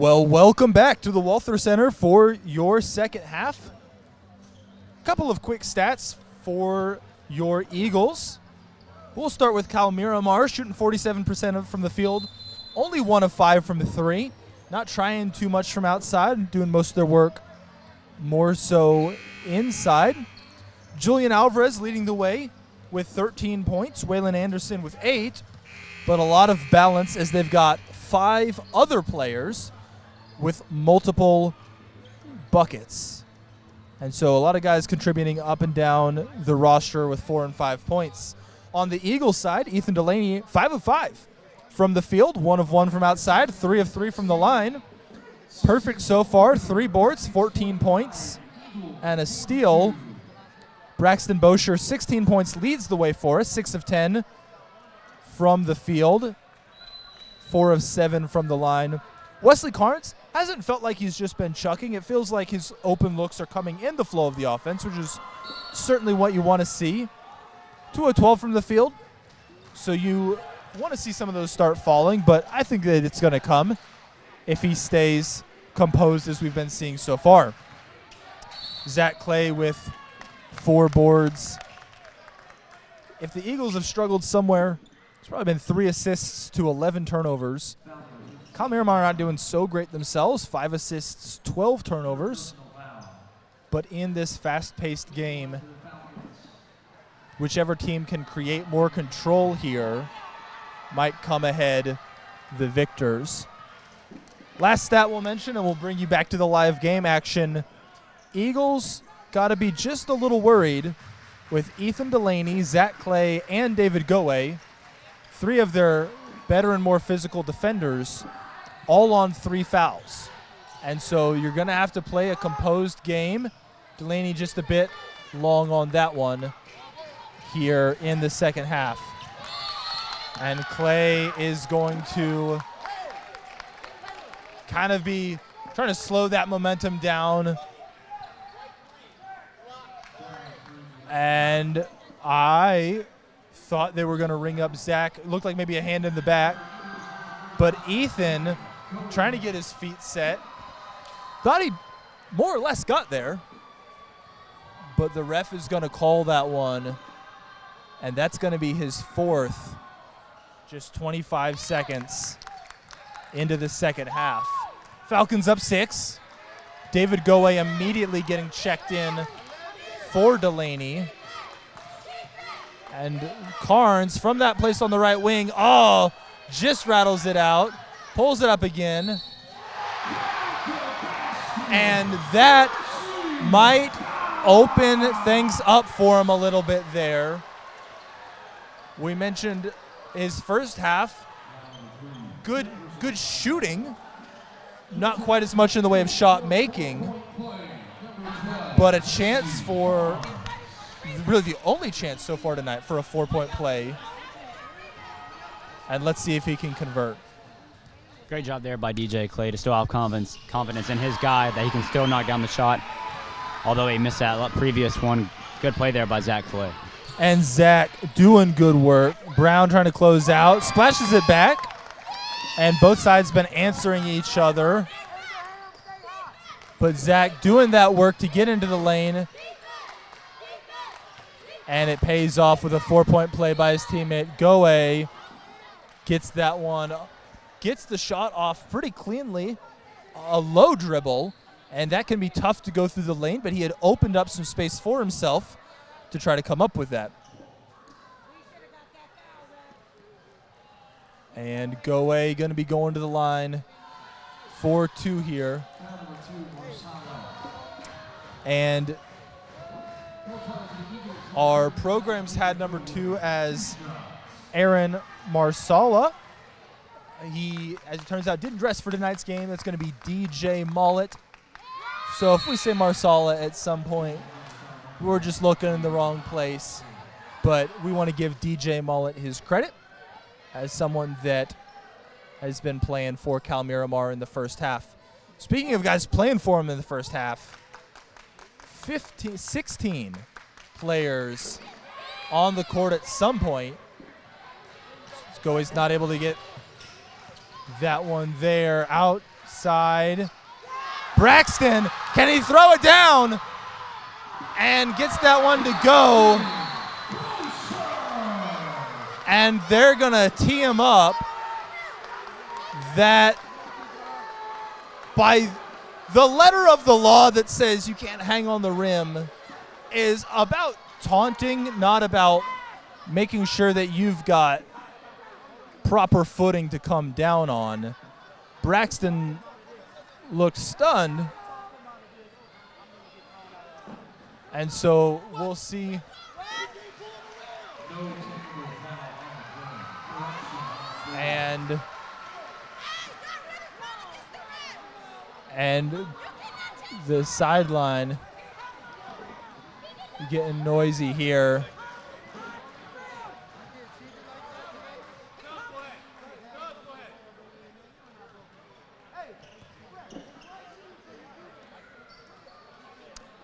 Well, welcome back to the Walther Center for your second half. A couple of quick stats for your Eagles. We'll start with Cal Miramar, shooting 47% from the field, only 1 of 5 from the 3. Not trying too much from outside, doing most of their work more so inside. Julian Alvarez leading the way with 13 points. Waylon Anderson with 8, but a lot of balance as they've got 5 other players with multiple buckets. And so a lot of guys contributing up and down the roster with 4 and 5 points. On the Eagles side, Ethan Delaney, 5 of 5 from the field, 1 of 1 from outside, 3 of 3 from the line. Perfect so far, 3 boards, 14 points, and a steal. Braxton Bosher, 16 points, leads the way for us, 6 of 10 from the field, 4 of 7 from the line. Wesley Carnes hasn't felt like he's just been chucking. It feels like his open looks are coming in the flow of the offense, which is certainly what you want to see. 2 of 12 from the field, so you want to see some of those start falling, but I think that it's going to come if he stays composed as we've been seeing so far. Zach Clay with 4 boards. If the Eagles have struggled somewhere, it's probably been 3 assists to 11 turnovers. Cal Miramar not doing so great themselves, 5 assists, 12 turnovers. But in this fast-paced game, whichever team can create more control here might come ahead the victors. Last stat we'll mention, and we'll bring you back to the live game action. Eagles got to be just a little worried with Ethan Delaney, Zach Clay, and David Goey, 3 of their better and more physical defenders, all on 3 fouls. And so you're going to have to play a composed game. Delaney just a bit long on that one here in the second half. And Clay is going to kind of be trying to slow that momentum down. And I thought they were going to ring up Zach. It looked like maybe a hand in the back. But Ethan, trying to get his feet set, thought he more or less got there. But the ref is going to call that one. And that's going to be his 4th, just 25 seconds into the second half. Falcons up 6. David Goey immediately getting checked in for Delaney. And Carnes from that place on the right wing, just rattles it out, pulls it up again. And that might open things up for him a little bit there. We mentioned his first half, good shooting, not quite as much in the way of shot making, but a chance for, really the only chance so far tonight for a 4-point play. And let's see if he can convert. Great job there by DJ Clay to still have confidence in his guy that he can still knock down the shot, although he missed that previous one. Good play there by Zach Clay. And Zach doing good work. Brown trying to close out, splashes it back, and both sides been answering each other. But Zach doing that work to get into the lane, and it pays off with a 4-point play by his teammate. Goey gets that one, gets the shot off pretty cleanly, a low dribble, and that can be tough to go through the lane, but he had opened up some space for himself to try to come up with that. And Goey going to be going to the line for 2 here. And our programs had number 2 as Aaron Marsala. He, as it turns out, didn't dress for tonight's game. That's going to be DJ Mullet. So if we say Marsala at some point, we're just looking in the wrong place. But we want to give DJ Mullet his credit as someone that has been playing for Cal Miramar in the first half. Speaking of guys playing for him in the first half, 16 players on the court at some point. Goey's not able to get that one there. side. Braxton, can he throw it down? And gets that one to go. And they're going to tee him up. That by the letter of the law that says you can't hang on the rim is about taunting, not about making sure that you've got proper footing to come down on. Braxton looked stunned. And so we'll see. And the sideline getting noisy here.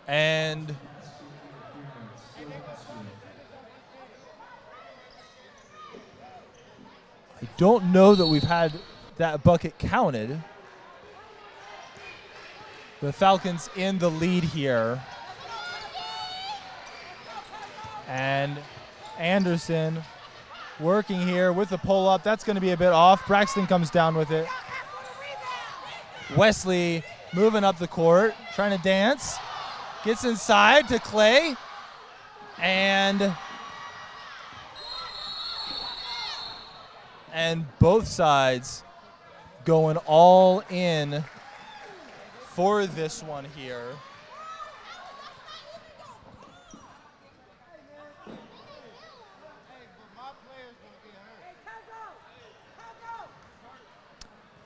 And I don't know that we've had that bucket counted. The Falcons in the lead here. And Anderson working here with the pull-up. That's going to be a bit off. Braxton comes down with it. Wesley moving up the court, trying to dance. Gets inside to Clay. And both sides going all in for this one here.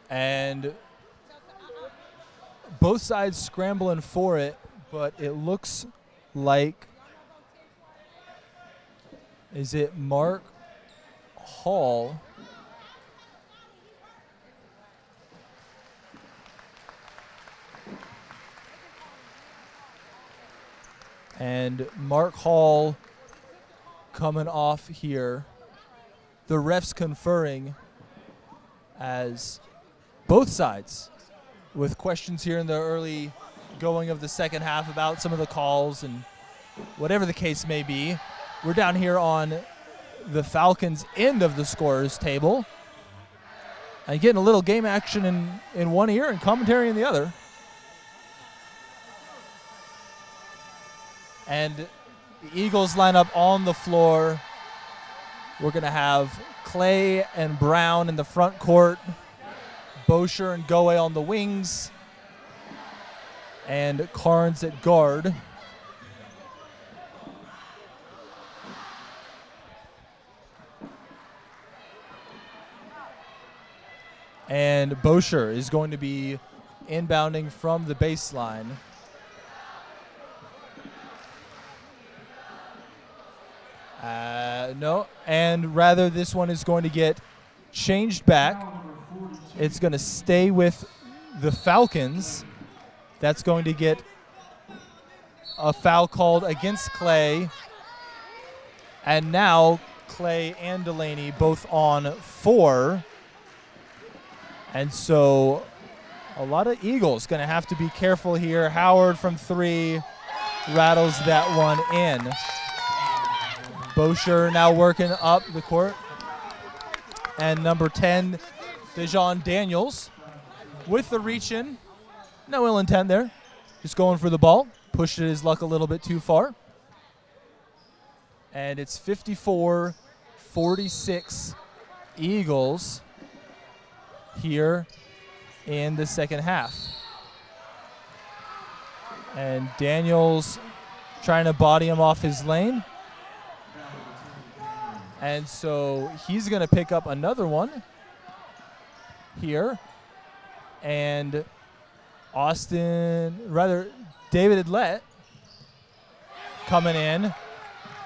And both sides scrambling for it, but it looks like, is it Mark Hall? And Mark Hall coming off here. The refs conferring as both sides with questions here in the early going of the second half about some of the calls and whatever the case may be. We're down here on the Falcons' end of the scorers table. And getting a little game action in one ear and commentary in the other. And the Eagles line up on the floor. We're going to have Clay and Brown in the front court, Bosher and Goe on the wings, and Carnes at guard. And Bosher is going to be inbounding from the baseline. No, and rather this one is going to get changed back. It's going to stay with the Falcons. That's going to get a foul called against Clay. And now Clay and Delaney both on 4. And so a lot of Eagles going to have to be careful here. Howard from 3 rattles that one in. Bosher now working up the court. And number 10, Dejon Daniels with the reach in. No ill intent there. Just going for the ball. Pushed his luck a little bit too far. And it's 54-46 Eagles here in the second half. And Daniels trying to body him off his lane. And so he's going to pick up another one here. And David Adlett coming in.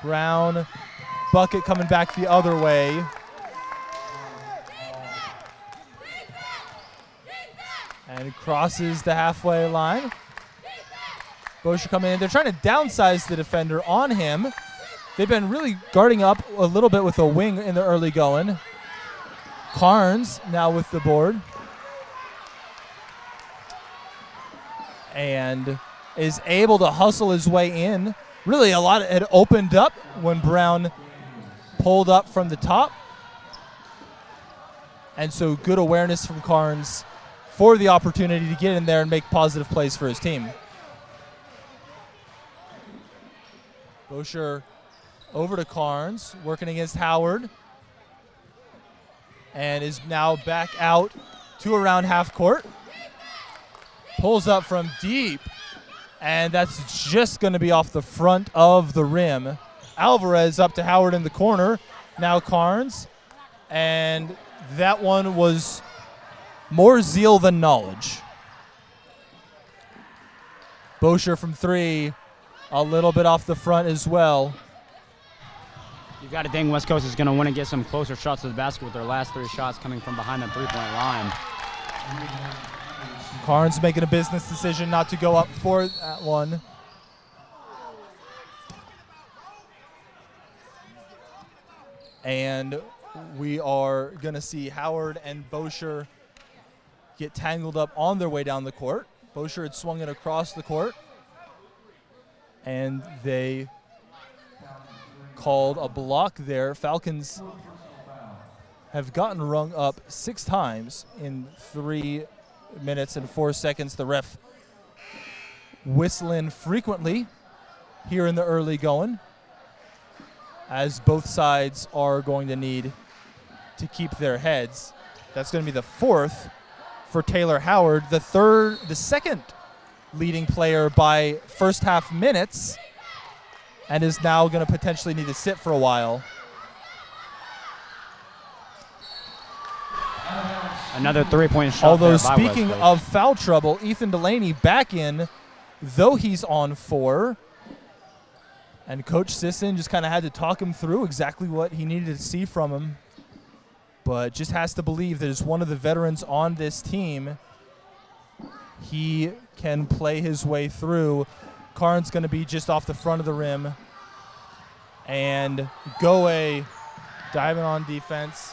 Brown, bucket coming back the other way. And crosses the halfway line. Bosher coming in. They're trying to downsize the defender on him. They've been really guarding up a little bit with a wing in the early going. Carnes now with the board. and is able to hustle his way in. Really, a lot had opened up when Brown pulled up from the top. And so good awareness from Carnes for the opportunity to get in there and make positive plays for his team. Bosher over to Carnes, working against Howard. And is now back out to around half court. Pulls up from deep. And that's just going to be off the front of the rim. Alvarez up to Howard in the corner. Now Carnes. And that one was more zeal than knowledge. Bosher from three. A little bit off the front as well. You've got to think West Coast is going to want to get some closer shots to the basket with their last 3 shots coming from behind the three-point line. Carnes making a business decision not to go up for that one. And we are going to see Howard and Bosher get tangled up on their way down the court. Bosher had swung it across the court. And they called a block there. Falcons have gotten rung up 6 times in 3 minutes and 4 seconds. The ref whistling frequently here in the early going, as both sides are going to need to keep their heads. That's going to be the 4th for Taylor Howard, the second leading player by first half minutes, and is now going to potentially need to sit for a while. Another 3-point shot. Although speaking of foul trouble, Ethan Delaney back in, though he's on 4. And Coach Sisson just kind of had to talk him through exactly what he needed to see from him. But just has to believe that as one of the veterans on this team, he can play his way through. Carnes going to be just off the front of the rim. And Goe diving on defense.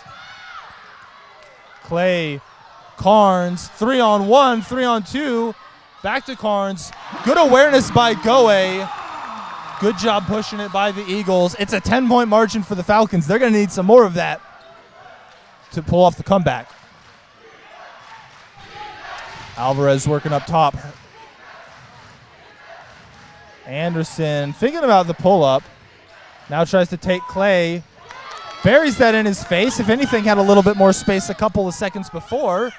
Clay, Carnes, 3-on-1, 3-on-2. Back to Carnes. Good awareness by Goe. Good job pushing it by the Eagles. It's a 10-point margin for the Falcons. They're going to need some more of that to pull off the comeback. Alvarez working up top. Anderson thinking about the pull-up. Now tries to take Clay. Buries that in his face. If anything, had a little bit more space a couple of seconds before.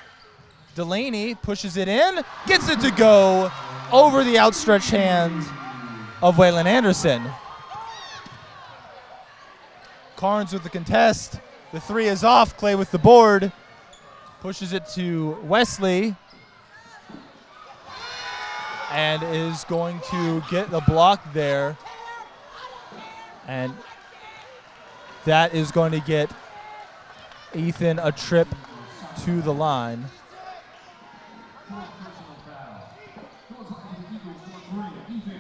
Delaney pushes it in. Gets it to go over the outstretched hand of Waylon Anderson. Carnes with the contest. The 3 is off. Clay with the board. Pushes it to Wesley. And is going to get the block there. And that is going to get Ethan a trip to the line.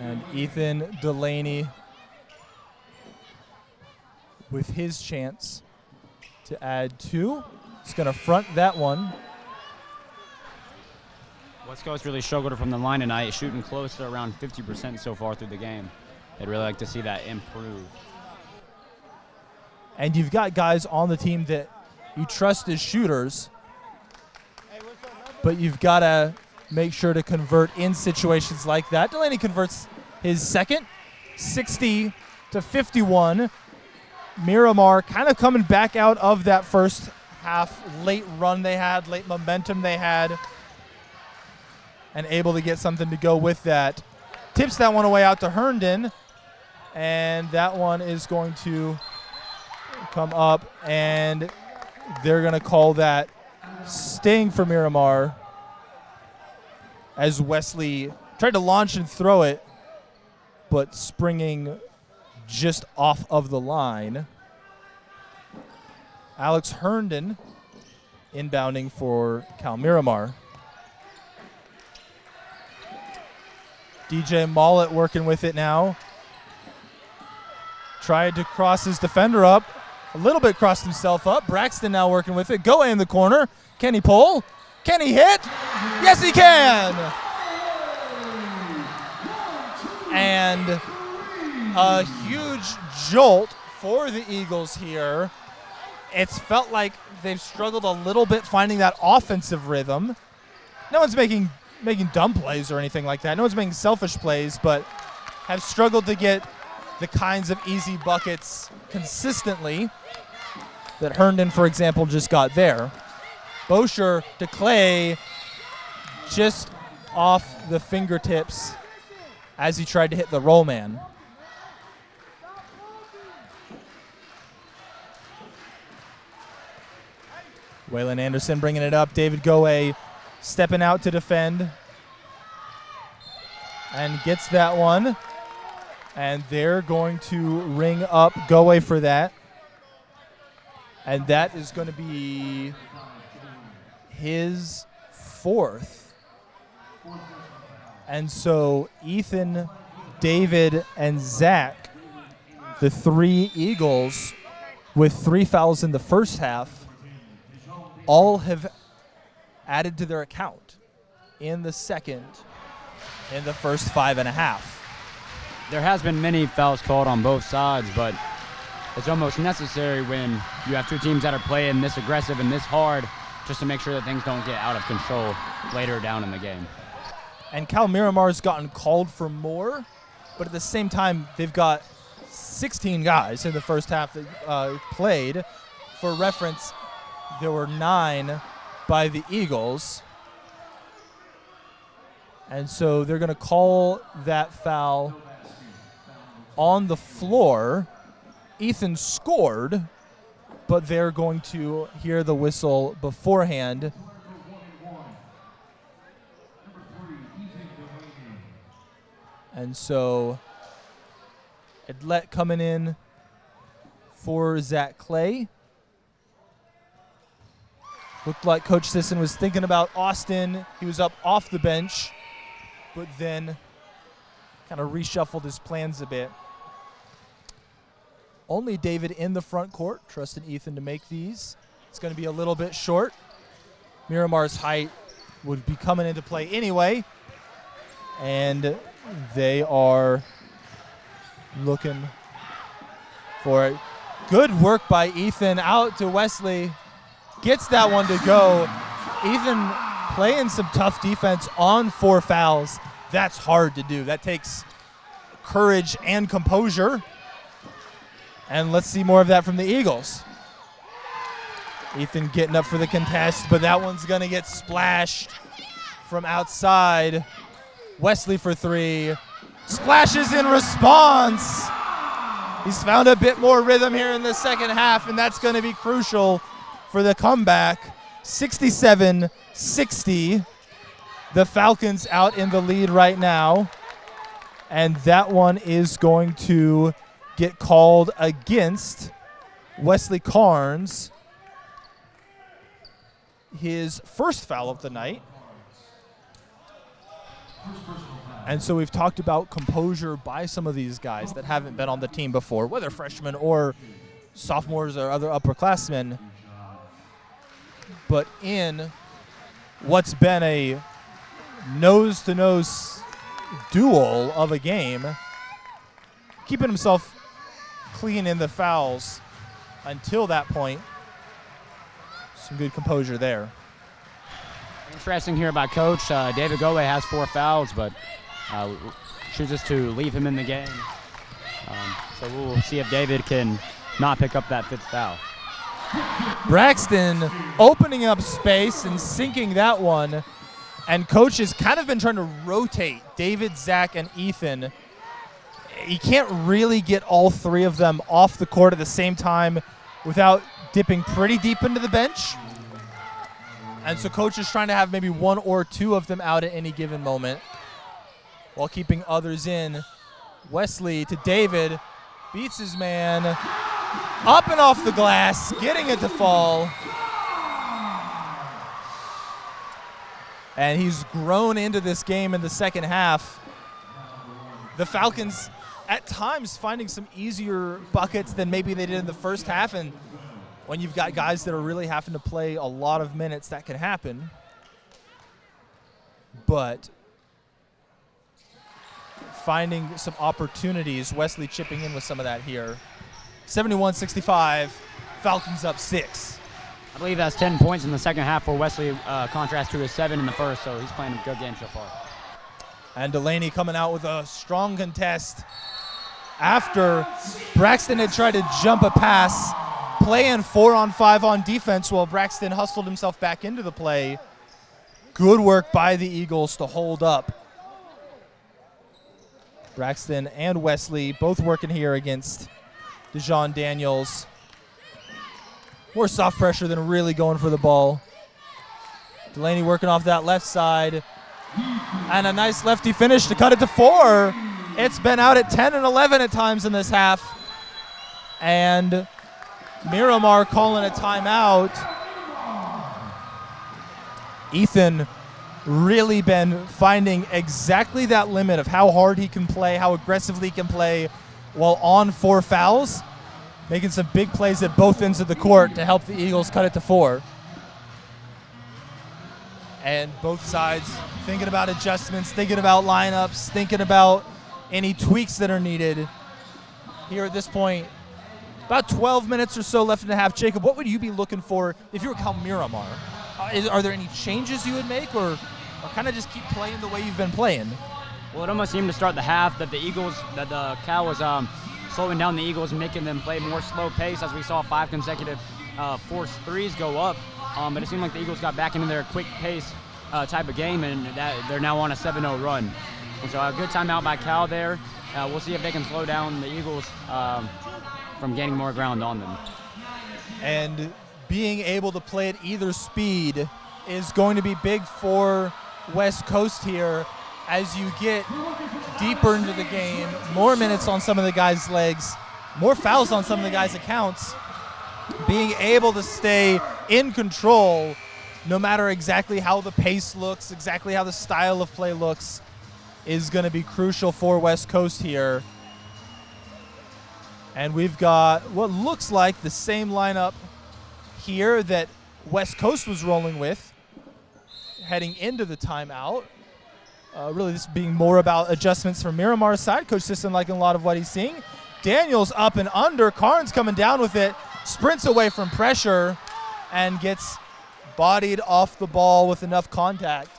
And Ethan Delaney with his chance to add 2. He's going to front that one. West Coast really struggled from the line tonight, shooting close to around 50% so far through the game. I'd really like to see that improve. And you've got guys on the team that you trust as shooters, but you've got to make sure to convert in situations like that. Delaney converts his second, 60-51. Miramar kind of coming back out of that first half late run they had, late momentum they had, and able to get something to go with that. Tips that one away out to Herndon, and that one is going to come up, and they're going to call that staying for Miramar as Wesley tried to launch and throw it, but springing just off of the line. Alex Herndon inbounding for Cal Miramar. DJ Mollett working with it now. Tried to cross his defender up. A little bit crossed himself up. Braxton now working with it. Goe in the corner. Can he pull? Can he hit? Yes, he can! And a huge jolt for the Eagles here. It's felt like they've struggled a little bit finding that offensive rhythm. No one's making dumb plays or anything like that. No one's making selfish plays, but have struggled to get the kinds of easy buckets consistently that Herndon, for example, just got there. Bosher to Clay, just off the fingertips as he tried to hit the roll man. Waylon Anderson bringing it up. David Goe stepping out to defend. And gets that one. And they're going to ring up Goe for that. And that is going to be his fourth. And so Ethan, David, and Zach, the three Eagles with 3 fouls in the first half, all have added to their account in the second, in the first 5.5. There has been many fouls called on both sides, but it's almost necessary when you have two teams that are playing this aggressive and this hard just to make sure that things don't get out of control later down in the game. And Cal Miramar's gotten called for more, but at the same time, they've got 16 guys in the first half that played. For reference, there were 9 by the Eagles. And so they're going to call that foul on the floor. Ethan scored, but they're going to hear the whistle beforehand. And so Edlet coming in for Zach Clay. Looked like Coach Sisson was thinking about Austin. He was up off the bench, but then kind of reshuffled his plans a bit. Only David in the front court, trusting Ethan to make these. It's going to be a little bit short. Miramar's height would be coming into play anyway. And they are looking for it. Good work by Ethan out to Wesley. Gets that one to go. Ethan playing some tough defense on 4 fouls. That's hard to do. That takes courage and composure. And let's see more of that from the Eagles. Ethan getting up for the contest, but that one's going to get splashed from outside. Wesley for 3. Splashes in response. He's found a bit more rhythm here in the second half, and that's going to be crucial for the comeback. 67-60. The Falcons out in the lead right now. And that one is going to get called against Wesley Carnes. His first foul of the night. And so we've talked about composure by some of these guys that haven't been on the team before, whether freshmen or sophomores or other upperclassmen. But in what's been a nose-to-nose duel of a game, keeping himself clean in the fouls until that point. Some good composure there. Interesting here by Coach. David Goe has 4 fouls, but chooses to leave him in the game. So we'll see if David can not pick up that 5th foul. Braxton opening up space and sinking that one. And Coach has kind of been trying to rotate David, Zach, and Ethan. He can't really get all 3 of them off the court at the same time without dipping pretty deep into the bench. And so Coach is trying to have maybe 1 or 2 of them out at any given moment while keeping others in. Wesley to David, beats his man, up and off the glass, getting it to fall. And he's grown into this game in the second half. The Falcons at times finding some easier buckets than maybe they did in the first half, and when you've got guys that are really having to play a lot of minutes, that can happen. But finding some opportunities. Wesley chipping in with some of that here. 71-65, Falcons up 6. I believe that's 10 points in the second half for Wesley, contrast to his 7 in the first, so he's playing a good game so far. And Delaney coming out with a strong contest after Braxton had tried to jump a pass, playing 4-on-5 on defense while Braxton hustled himself back into the play. Good work by the Eagles to hold up. Braxton and Wesley both working here against Dejon Daniels. More soft pressure than really going for the ball. Delaney working off that left side. And a nice lefty finish to cut it to 4. It's been out at 10 and 11 at times in this half. And Miramar calling a timeout. Ethan really been finding exactly that limit of how hard he can play, how aggressively he can play while on 4 fouls. Making some big plays at both ends of the court to help the Eagles cut it to 4. And both sides thinking about adjustments, thinking about lineups, thinking about any tweaks that are needed. Here at this point, about 12 minutes or so left in the half. Jacob, what would you be looking for if you were Cal Miramar? Are there any changes you would make, or kind of just keep playing the way you've been playing? Well, it almost seemed to start the half that the Cal was slowing down the Eagles and making them play more slow pace, as we saw 5 consecutive forced threes go up. But it seemed like the Eagles got back into their quick pace type of game, and that they're now on a 7-0 run. And so a good timeout by Cal there. We'll see if they can slow down the Eagles from gaining more ground on them. And being able to play at either speed is going to be big for West Coast here as you get deeper into the game, more minutes on some of the guys' legs, more fouls on some of the guys' accounts. Being able to stay in control no matter exactly how the pace looks, exactly how the style of play looks, is going to be crucial for West Coast here. And we've got what looks like the same lineup here that West Coast was rolling with heading into the timeout. Really this being more about adjustments from Miramar's side. Coach Sisson liking a lot of what he's seeing. Daniels up and under. Carnes coming down with it. Sprints away from pressure and gets bodied off the ball with enough contact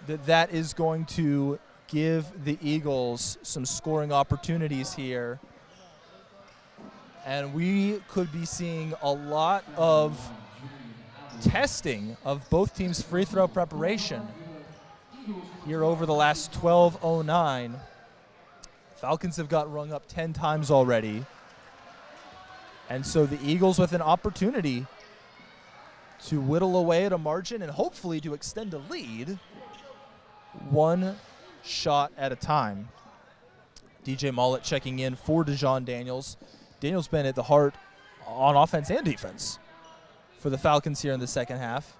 that is going to give the Eagles some scoring opportunities here. And we could be seeing a lot of testing of both teams' free throw preparation here over the last 12:09. Falcons have got rung up 10 times already. And so the Eagles with an opportunity to whittle away at a margin and hopefully to extend a lead one shot at a time. DJ Mollett checking in for Dejon Daniels. Daniels been at the heart on offense and defense for the Falcons here in the second half.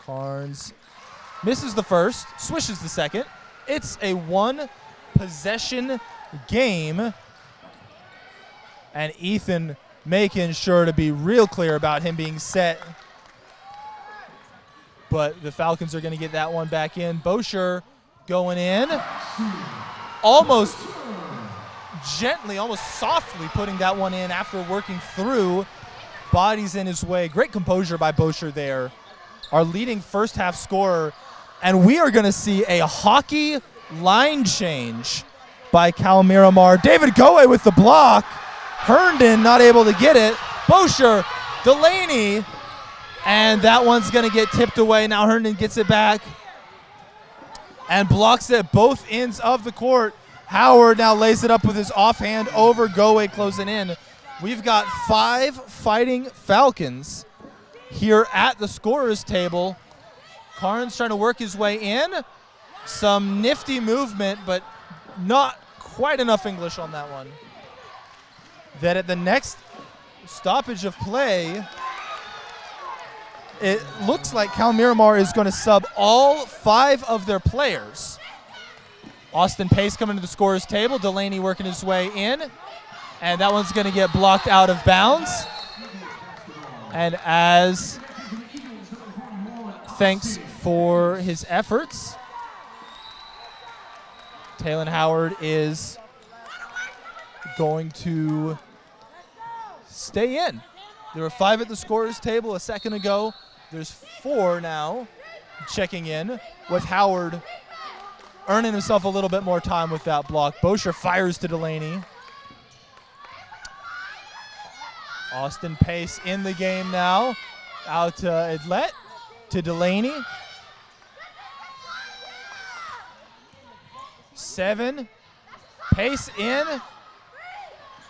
Carnes misses the first, swishes the second. It's a 1-possession game. And Ethan making sure to be real clear about him being set. But the Falcons are going to get that one back in. Bosher going in. Almost gently, almost softly putting that one in after working through. Bodies in his way. Great composure by Bosher there. Our leading first half scorer. And we are going to see a hockey line change by Cal Miramar. David Goe with the block. Herndon not able to get it. Bosher, Delaney, and that one's going to get tipped away. Now Herndon gets it back and blocks it at both ends of the court. Howard now lays it up with his offhand over Goe closing in. We've got 5 fighting Falcons here at the scorer's table. Carnes trying to work his way in. Some nifty movement, but not quite enough English on that one. That at the next stoppage of play, it looks like Cal Miramar is going to sub all 5 of their players. Austin Pace coming to the scorer's table. Delaney working his way in. And that one's going to get blocked out of bounds. And as thanks for his efforts, Taylon Howard is going to stay in. There were 5 at the scorer's table a second ago. There's 4 now checking in, with Howard earning himself a little bit more time with that block. Bosher fires to Delaney. Austin Pace in the game now. Out to Edlet, to Delaney. 7. Pace in.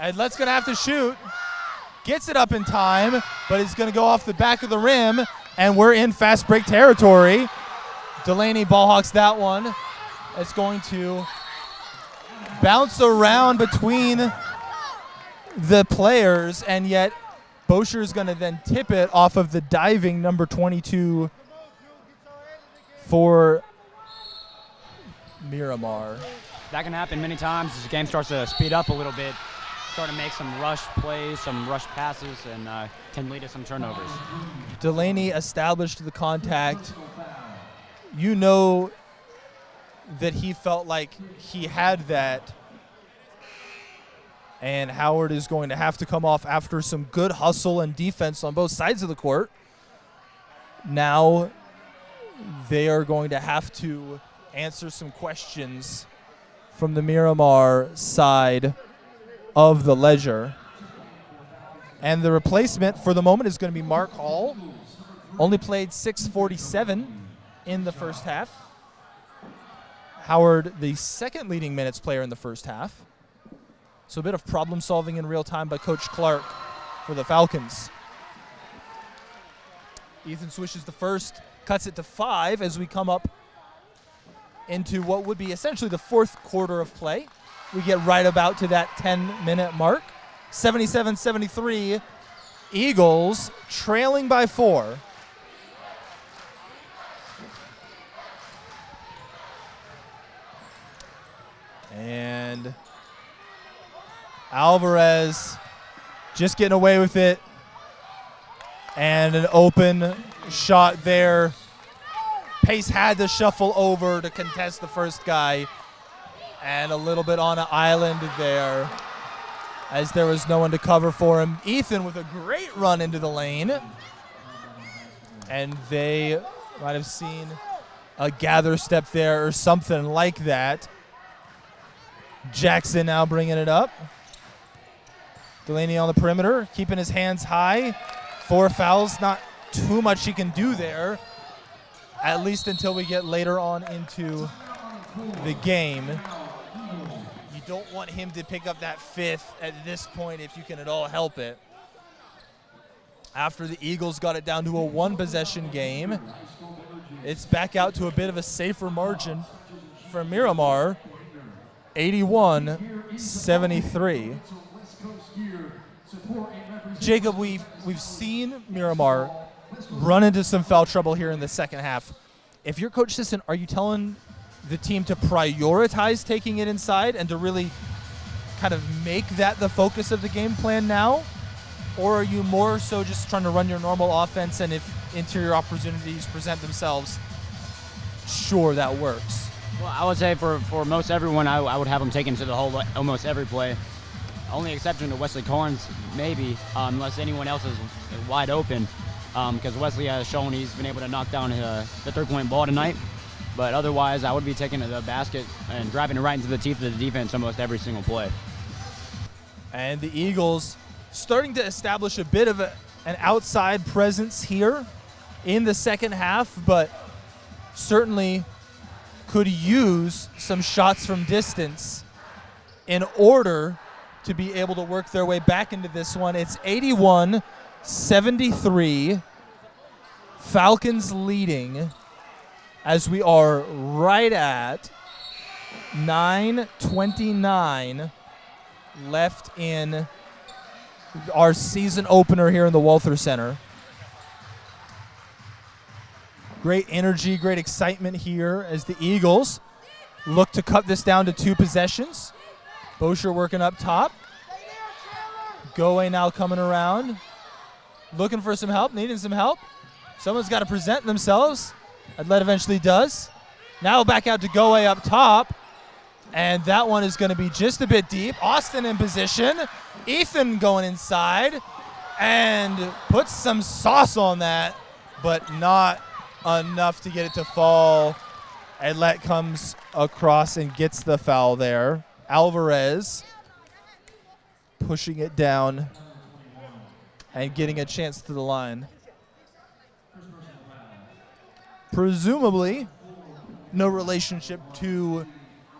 Edlet's going to have to shoot. Gets it up in time, but it's going to go off the back of the rim, and we're in fast break territory. Delaney ball hawks that one. It's going to bounce around between the players, and yet Bosher is going to then tip it off of the diving number 22 for Miramar. That can happen many times as the game starts to speed up a little bit, start to make some rush plays, some rush passes, and can lead to some turnovers. Delaney established the contact. You know that he felt like he had that, and Howard is going to have to come off after some good hustle and defense on both sides of the court. Now they are going to have to answer some questions from the Miramar side of the ledger. And the replacement for the moment is going to be Mark Hall. Only played 6:47 in the first half. Howard, the second leading minutes player in the first half. So a bit of problem solving in real time by Coach Clark for the Falcons. Ethan swishes the first, cuts it to 5 as we come up into what would be essentially the fourth quarter of play. We get right about to that 10-minute mark. 77-73, Eagles trailing by 4. And Alvarez just getting away with it. And an open shot there. Pace had to shuffle over to contest the first guy. And a little bit on an island there as there was no one to cover for him. Ethan with a great run into the lane. And they might have seen a gather step there or something like that. Jackson now bringing it up. Delaney on the perimeter, keeping his hands high. 4 fouls, not too much he can do there, at least until we get later on into the game. You don't want him to pick up that 5th at this point if you can at all help it. After the Eagles got it down to a 1-possession game, it's back out to a bit of a safer margin for Miramar. 81-73. Jacob, we've seen Miramar run into some foul trouble here in the second half. If you're Coach Sisson, are you telling the team to prioritize taking it inside and to really kind of make that the focus of the game plan now? Or are you more so just trying to run your normal offense, and if interior opportunities present themselves, sure, that works? Well, I would say for most everyone, I would have them taken to the hole almost every play. Only exception to Wesley Carnes, maybe, unless anyone else is wide open, because Wesley has shown he's been able to knock down the 3-point ball tonight. But otherwise, I would be taking to the basket and driving it right into the teeth of the defense almost every single play. And the Eagles starting to establish a bit of an outside presence here in the second half, but certainly could use some shots from distance in order to be able to work their way back into this one. It's 81-73. Falcons leading as we are right at 9:29 left in our season opener here in the Walther Center. Great energy, great excitement here as the Eagles look to cut this down to 2 possessions. Bosher working up top. Goe now coming around. Looking for some help, needing some help. Someone's got to present themselves. Adlet eventually does. Now back out to Goe up top. And that one is going to be just a bit deep. Austin in position. Ethan going inside and puts some sauce on that, but not enough to get it to fall. Edlet comes across and gets the foul there. Alvarez pushing it down and getting a chance to the line. Presumably, no relationship to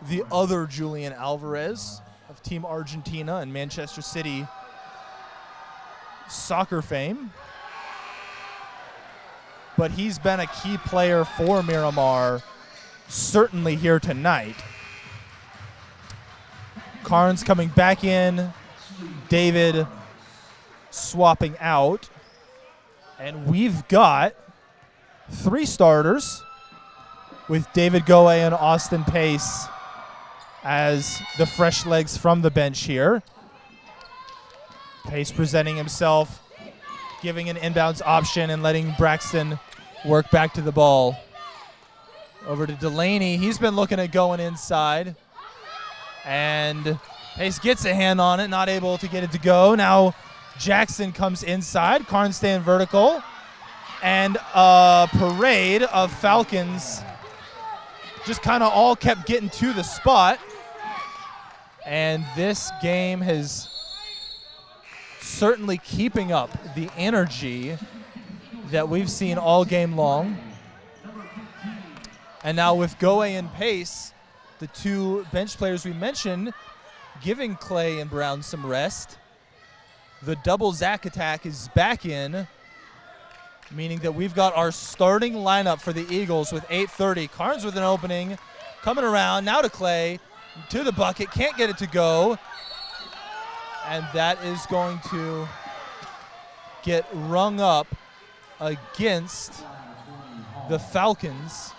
the other Julian Alvarez of Team Argentina and Manchester City soccer fame. But he's been a key player for Miramar, certainly here tonight. Carnes coming back in, David swapping out, and we've got 3 starters with David Goe and Austin Pace as the fresh legs from the bench here. Pace presenting himself, giving an inbounds option and letting Braxton work back to the ball. Over to Delaney. He's been looking at going inside. And Pace gets a hand on it, not able to get it to go. Now Jackson comes inside. Carnes staying vertical. And a parade of Falcons just kind of all kept getting to the spot. And this game has certainly keeping up the energy that we've seen all game long. And now with Goe and Pace, the 2 bench players we mentioned, giving Clay and Brown some rest. The double Zach attack is back in, meaning that we've got our starting lineup for the Eagles with 8:30. Carnes with an opening, coming around, now to Clay, to the bucket, can't get it to go. And that is going to get rung up against the Falcons.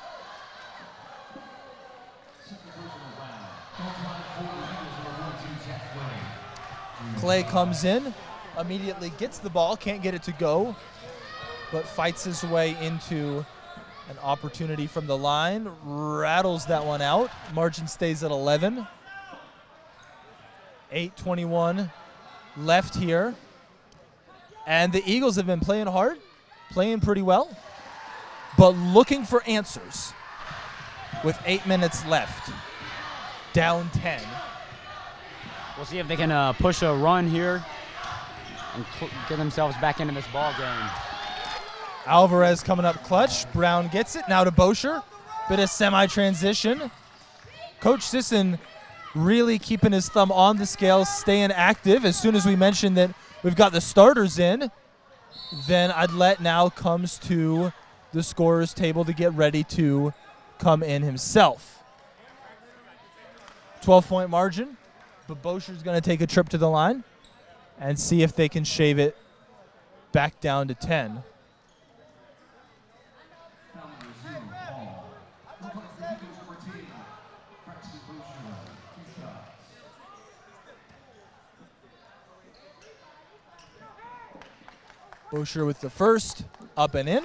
Clay comes in, immediately gets the ball, can't get it to go, but fights his way into an opportunity from the line, rattles that one out. Margin stays at 11. 8:21 left here. And the Eagles have been playing hard, playing pretty well, but looking for answers with 8 minutes left. Down 10. We'll see if they can push a run here and get themselves back into this ball game. Alvarez coming up clutch. Brown gets it. Now to Bosher. Bit of semi-transition. Coach Sisson really keeping his thumb on the scale, staying active. As soon as we mentioned that we've got the starters in, then Adlet now comes to the scorer's table to get ready to come in himself. 12-point margin, but Bosher's going to take a trip to the line and see if they can shave it back down to 10. Bosher with the first, up and in.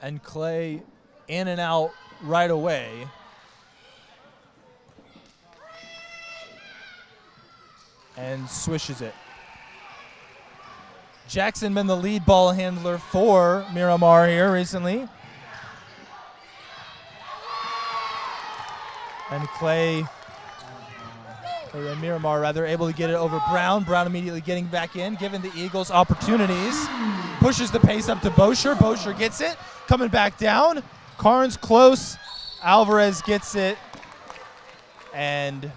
And Clay in and out right away. And swishes it. Jackson been the lead ball handler for Miramar here recently. And Clay, or Miramar rather, able to get it over Brown. Brown immediately getting back in, giving the Eagles opportunities. Pushes the pace up to Bosher. Bosher gets it, coming back down. Carnes close. Alvarez gets it. And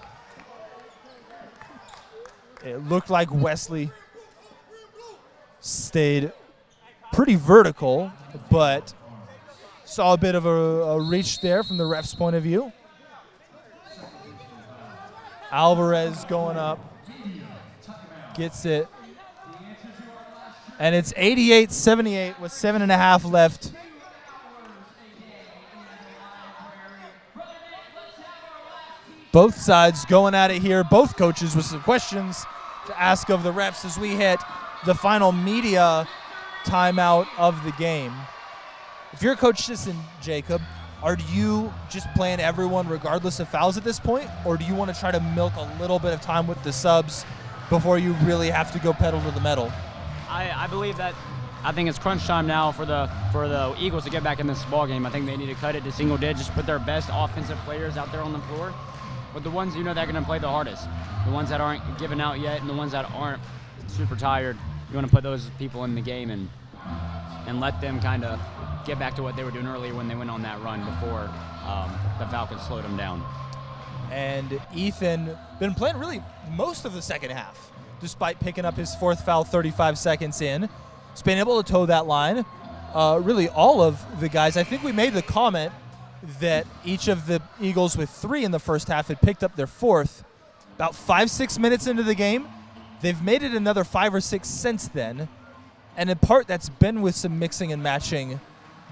it looked like Wesley stayed pretty vertical, but saw a bit of a reach there from the ref's point of view. Alvarez going up, gets it, and it's 88-78 with 7.5 left. Both sides going at it here, both coaches with some questions to ask of the refs as we hit the final media timeout of the game. If you're Coach Sisson, Jacob, are you just playing everyone regardless of fouls at this point, or do you want to try to milk a little bit of time with the subs before you really have to go pedal to the metal? I believe that I think it's crunch time now for the Eagles to get back in this ball game. I think they need to cut it to single digits, put their best offensive players out there on the floor, but the ones that are going to play the hardest, the ones that aren't giving out yet, and the ones that aren't super tired. You want to put those people in the game and let them kind of get back to what they were doing earlier when they went on that run before the Falcons slowed them down. And Ethan been playing really most of the second half, despite picking up his 4th foul 35 seconds in. He's been able to toe that line. Really all of the guys. I think we made the comment that each of the Eagles with 3 in the first half had picked up their 4th. About 5-6 minutes into the game, they've made it another 5 or 6 since then. And in part, that's been with some mixing and matching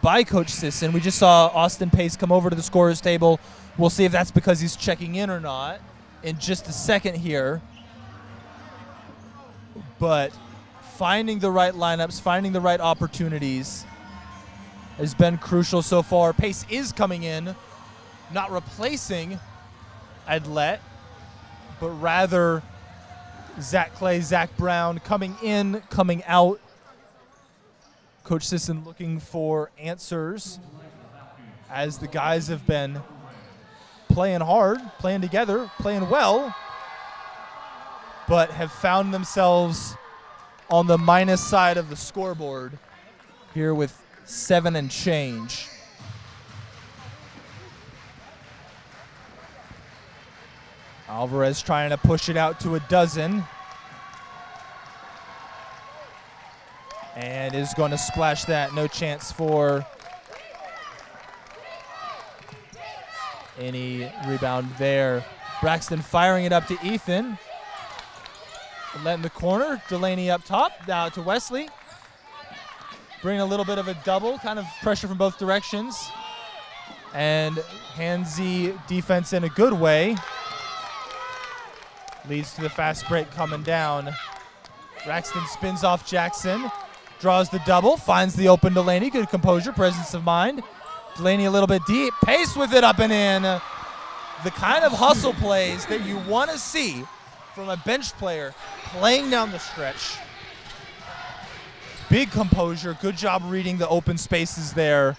by Coach Sisson. We just saw Austin Pace come over to the scorer's table. We'll see if that's because he's checking in or not in just a second here. But finding the right lineups, finding the right opportunities has been crucial so far. Pace is coming in, not replacing Adlet, but rather Zach Clay, Zach Brown coming in, coming out. Coach Sisson looking for answers as the guys have been playing hard, playing together, playing well, but have found themselves on the minus side of the scoreboard here with 7 and change. Alvarez trying to push it out to a dozen. And is going to splash that. No chance for any rebound there. Braxton firing it up to Ethan. Let in the corner. Delaney up top. Now to Wesley. Bring a little bit of a double. Kind of pressure from both directions. And handsy defense in a good way. Leads to the fast break coming down. Braxton spins off Jackson. Draws the double. Finds the open Delaney. Good composure, presence of mind. Delaney a little bit deep. Pace with it up and in. The kind of hustle plays that you want to see from a bench player playing down the stretch. Big composure. Good job reading the open spaces there.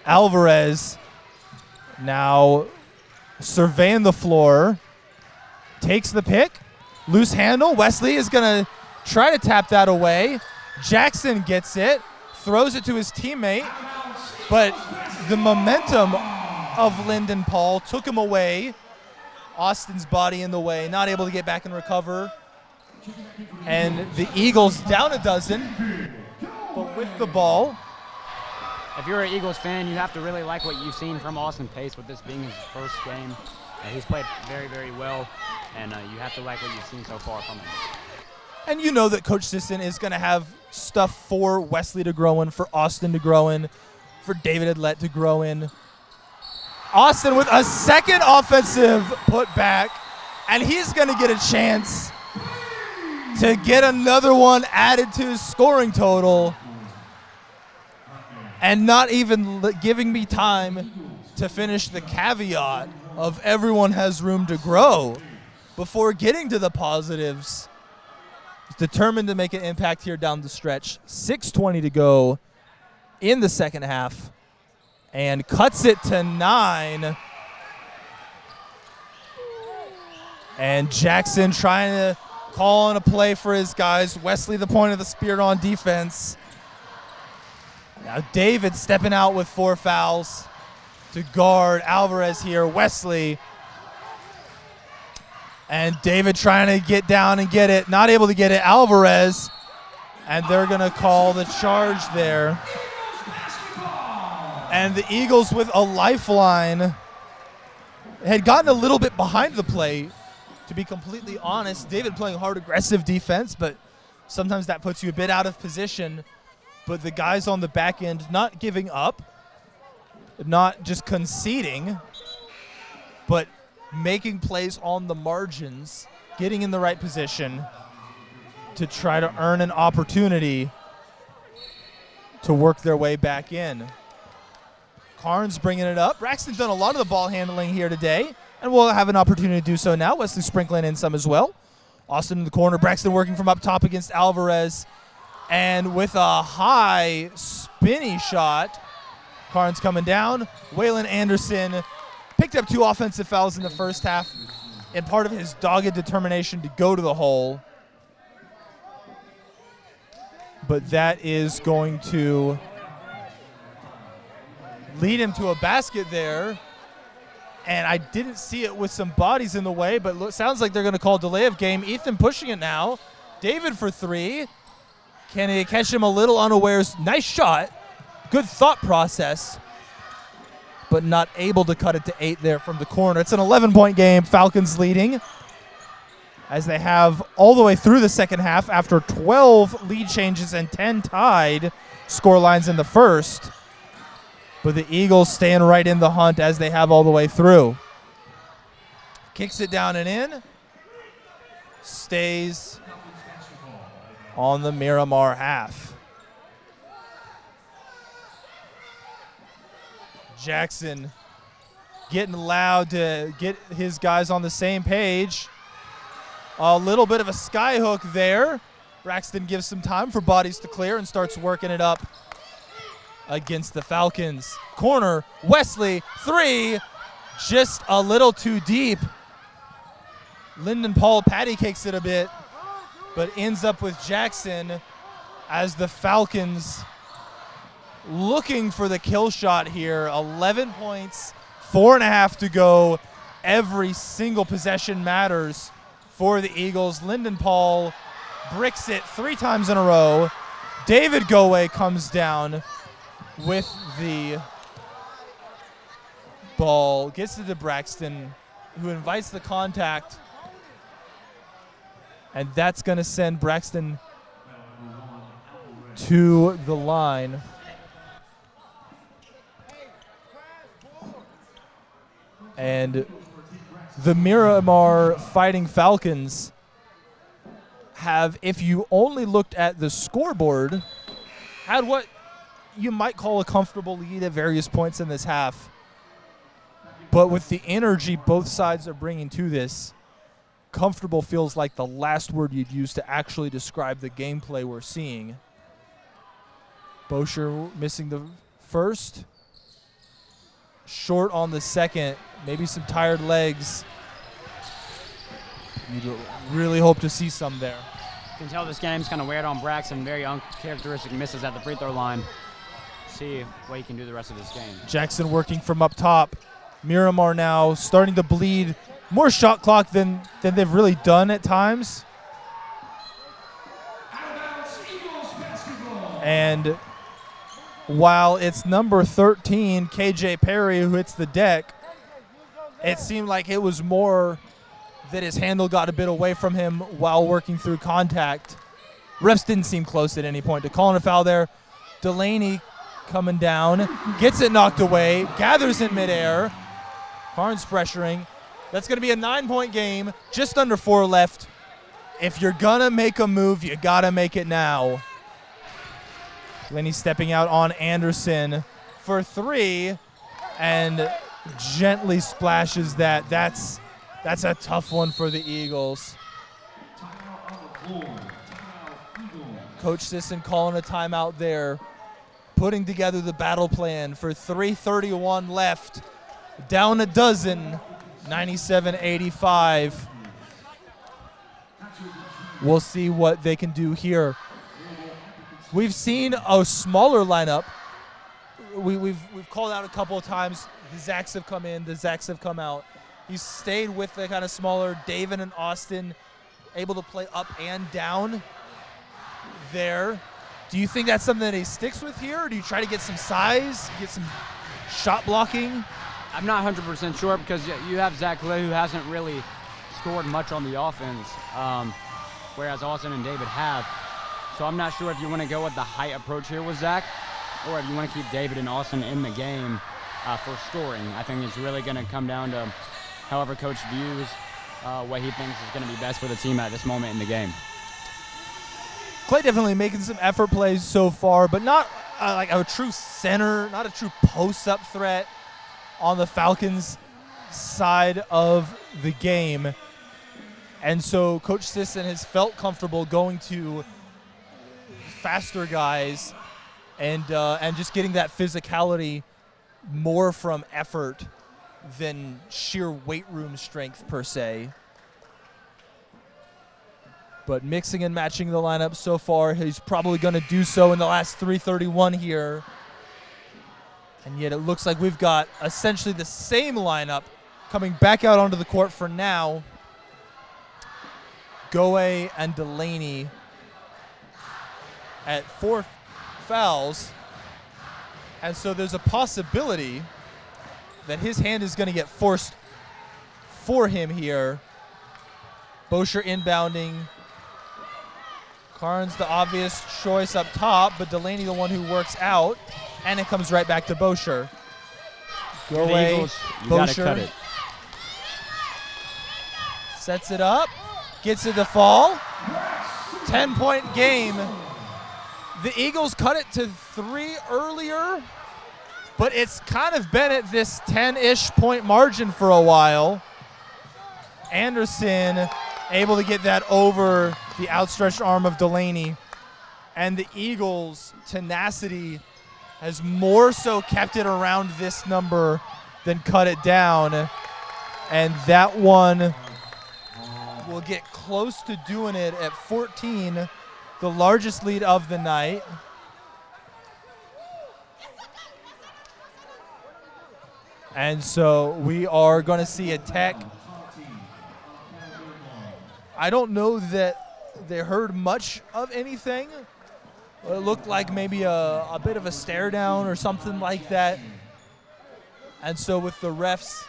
Alvarez now surveying the floor. Takes the pick. Loose handle. Wesley is going to try to tap that away. Jackson gets it. Throws it to his teammate. But the momentum of Lyndon Paul took him away. Austin's body in the way. Not able to get back and recover. And the Eagles down a dozen. But with the ball. If you're an Eagles fan, you have to really like what you've seen from Austin Pace with this being his first game. He's played very, very well, and you have to like what you've seen so far from him. And you know that Coach Sisson is going to have stuff for Wesley to grow in, for Austin to grow in, for David Adlet to grow in. Austin with a second offensive putback, and he's going to get a chance to get another one added to his scoring total, and not even giving me time to finish the caveat of everyone has room to grow before getting to the positives. He's determined to make an impact here down the stretch. 6:20 to go in the second half, and cuts it to 9. And Jackson trying to call on a play for his guys. Wesley the point of the spear on defense. Now David stepping out with 4 fouls to guard Alvarez here. Wesley. And David trying to get down and get it. Not able to get it. Alvarez. And they're going to call the charge there. And the Eagles with a lifeline had gotten a little bit behind the play, to be completely honest. David playing hard, aggressive defense, but sometimes that puts you a bit out of position. But the guys on the back end not giving up, not just conceding, but making plays on the margins, getting in the right position to try to earn an opportunity to work their way back in. Carnes bringing it up. Braxton's done a lot of the ball handling here today, and will have an opportunity to do so now. Wesley sprinkling in some as well. Austin in the corner. Braxton working from up top against Alvarez. And with a high spinny shot, Carnes coming down. Waylon Anderson picked up 2 offensive fouls in the first half and part of his dogged determination to go to the hole. But that is going to lead him to a basket there. And I didn't see it with some bodies in the way, but sounds like they're going to call delay of game. Ethan pushing it now. David for 3. Can he catch him a little unawares? Nice shot. Good thought process, but not able to cut it to 8 there from the corner. It's an 11-point game. Falcons leading as they have all the way through the second half after 12 lead changes and 10 tied score lines in the first. But the Eagles staying right in the hunt as they have all the way through. Kicks it down and in. Stays on the Miramar half. Jackson getting loud to get his guys on the same page. A little bit of a sky hook there. Braxton gives some time for bodies to clear and starts working it up against the Falcons. Corner, Wesley, 3, just a little too deep. Lyndon Paul patty cakes it a bit, but ends up with Jackson as the Falcons looking for the kill shot here. 11 points, 4.5 to go. Every single possession matters for the Eagles. Lyndon Paul bricks it 3 times in a row. David Goway comes down with the ball, gets it to Braxton, who invites the contact, and that's going to send Braxton to the line. And the Miramar Fighting Falcons have, if you only looked at the scoreboard, had what you might call a comfortable lead at various points in this half. But with the energy both sides are bringing to this, comfortable feels like the last word you'd use to actually describe the gameplay we're seeing. Bosher missing the first. Short on the second. Maybe some tired legs. You'd really hope to see some there. You can tell this game's kind of weird on Braxton. Very uncharacteristic misses at the free throw line. See what he can do the rest of this game. Jackson working from up top. Miramar now starting to bleed more shot clock than they've really done at times. And while it's number 13, KJ Perry, who hits the deck, it seemed like it was more that his handle got a bit away from him while working through contact. Refs didn't seem close at any point to calling a foul there. Delaney coming down, gets it knocked away, gathers in midair. Carnes pressuring. That's going to be a 9-point game, just under 4 left. If you're going to make a move, you got to make it now. Delaney stepping out on Anderson for 3 and gently splashes that. That's a tough one for the Eagles. Coach Sisson calling a timeout there, putting together the battle plan for 3:31 left. Down a dozen, 97-85. We'll see what they can do here. We've seen a smaller lineup. We've called out a couple of times. The Zacks have come in, the Zacks have come out. He's stayed with the kind of smaller David and Austin, able to play up and down there. Do you think that's something that he sticks with here, or do you try to get some size, get some shot blocking? I'm not 100% sure because you have Zach Clay, who hasn't really scored much on the offense, whereas Austin and David have. So I'm not sure if you want to go with the height approach here with Zach, or if you want to keep David and Austin in the game for scoring. I think it's really going to come down to however coach views what he thinks is going to be best for the team at this moment in the game. Clay definitely making some effort plays so far, but not like a true center, not a true post-up threat on the Falcons' side of the game. And so Coach Sisson has felt comfortable going to faster guys and just getting that physicality more from effort than sheer weight room strength per se. But mixing and matching the lineup so far, he's probably going to do so in the last 3:31 here. And yet it looks like we've got essentially the same lineup coming back out onto the court for now. Goe and Delaney at 4 fouls. And so there's a possibility that his hand is going to get forced for him here. Bosher inbounding. Carnes the obvious choice up top, but Delaney the one who works out, and it comes right back to Bosher. Goe, You gotta cut Bosher it. sets it up, gets it to fall. 10-point game. The Eagles cut it to 3 earlier, but it's kind of been at this 10-ish point margin for a while. Anderson able to get that over the outstretched arm of Delaney. And the Eagles' tenacity has more so kept it around this number than cut it down. And that one will get close to doing it at 14, the largest lead of the night. And so we are going to see a Tech. I don't know that they heard much of anything. It looked like maybe a bit of a stare down or something like that. And so with the refs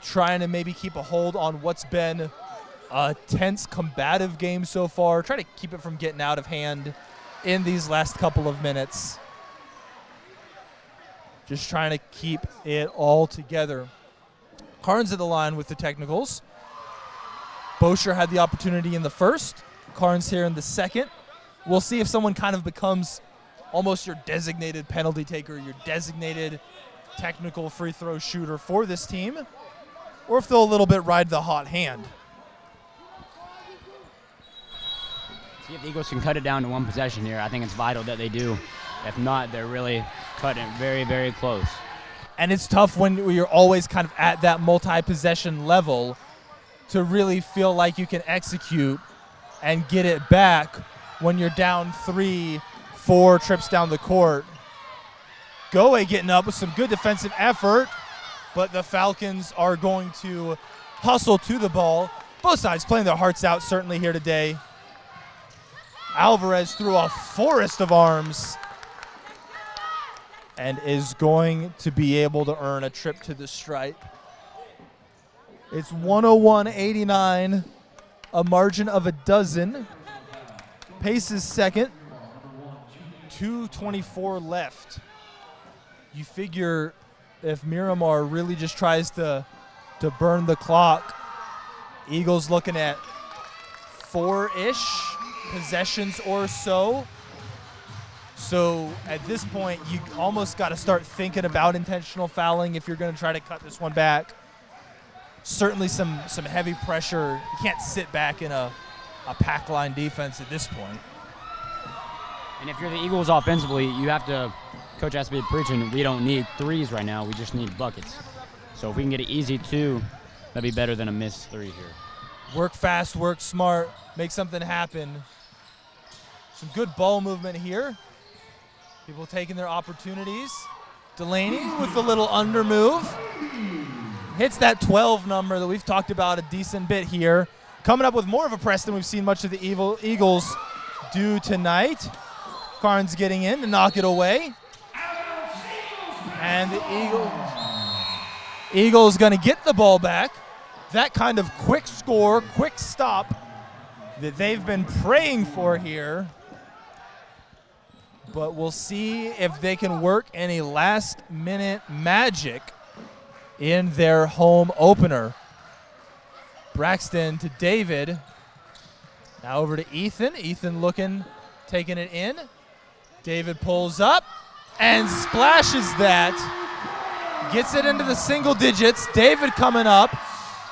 trying to maybe keep a hold on what's been a tense, combative game so far, try to keep it from getting out of hand in these last couple of minutes. Just trying to keep it all together. Carnes at the line with the technicals. Bosher had the opportunity in the first. Carnes here in the second. We'll see if someone kind of becomes almost your designated penalty taker, your designated technical free throw shooter for this team, or if they'll a little bit ride the hot hand. See if the Eagles can cut it down to one possession here. I think it's vital that they do. If not, they're really cutting it very, very close. And it's tough when you're always kind of at that multi-possession level to really feel like you can execute and get it back when you're down 3-4 trips down the court. Goe getting up with some good defensive effort, but the Falcons are going to hustle to the ball. Both sides playing their hearts out certainly here today. Alvarez threw a forest of arms and is going to be able to earn a trip to the stripe. It's 101-89, a margin of a dozen. Pace is second, 2:24 left. You figure if Miramar really just tries to burn the clock, Eagles looking at 4-ish possessions or so. So at this point, you almost got to start thinking about intentional fouling if you're going to try to cut this one back. Certainly some heavy pressure. You can't sit back in a pack line defense at this point. And if you're the Eagles offensively, you have to, Coach has to be preaching, we don't need threes right now, we just need buckets. So if we can get an easy 2, that'd be better than a missed 3 here. Work fast, work smart, make something happen. Some good ball movement here. People taking their opportunities. Delaney with the little under move. Hits that 12 number that we've talked about a decent bit here. Coming up with more of a press than we've seen much of the Eagles do tonight. Carnes getting in to knock it away. And the Eagles going to get the ball back. That kind of quick score, quick stop that they've been praying for here. But we'll see if they can work any last-minute magic in their home opener. Braxton to David. Now over to Ethan. Ethan looking, taking it in. David pulls up and splashes that. Gets it into the single digits. David coming up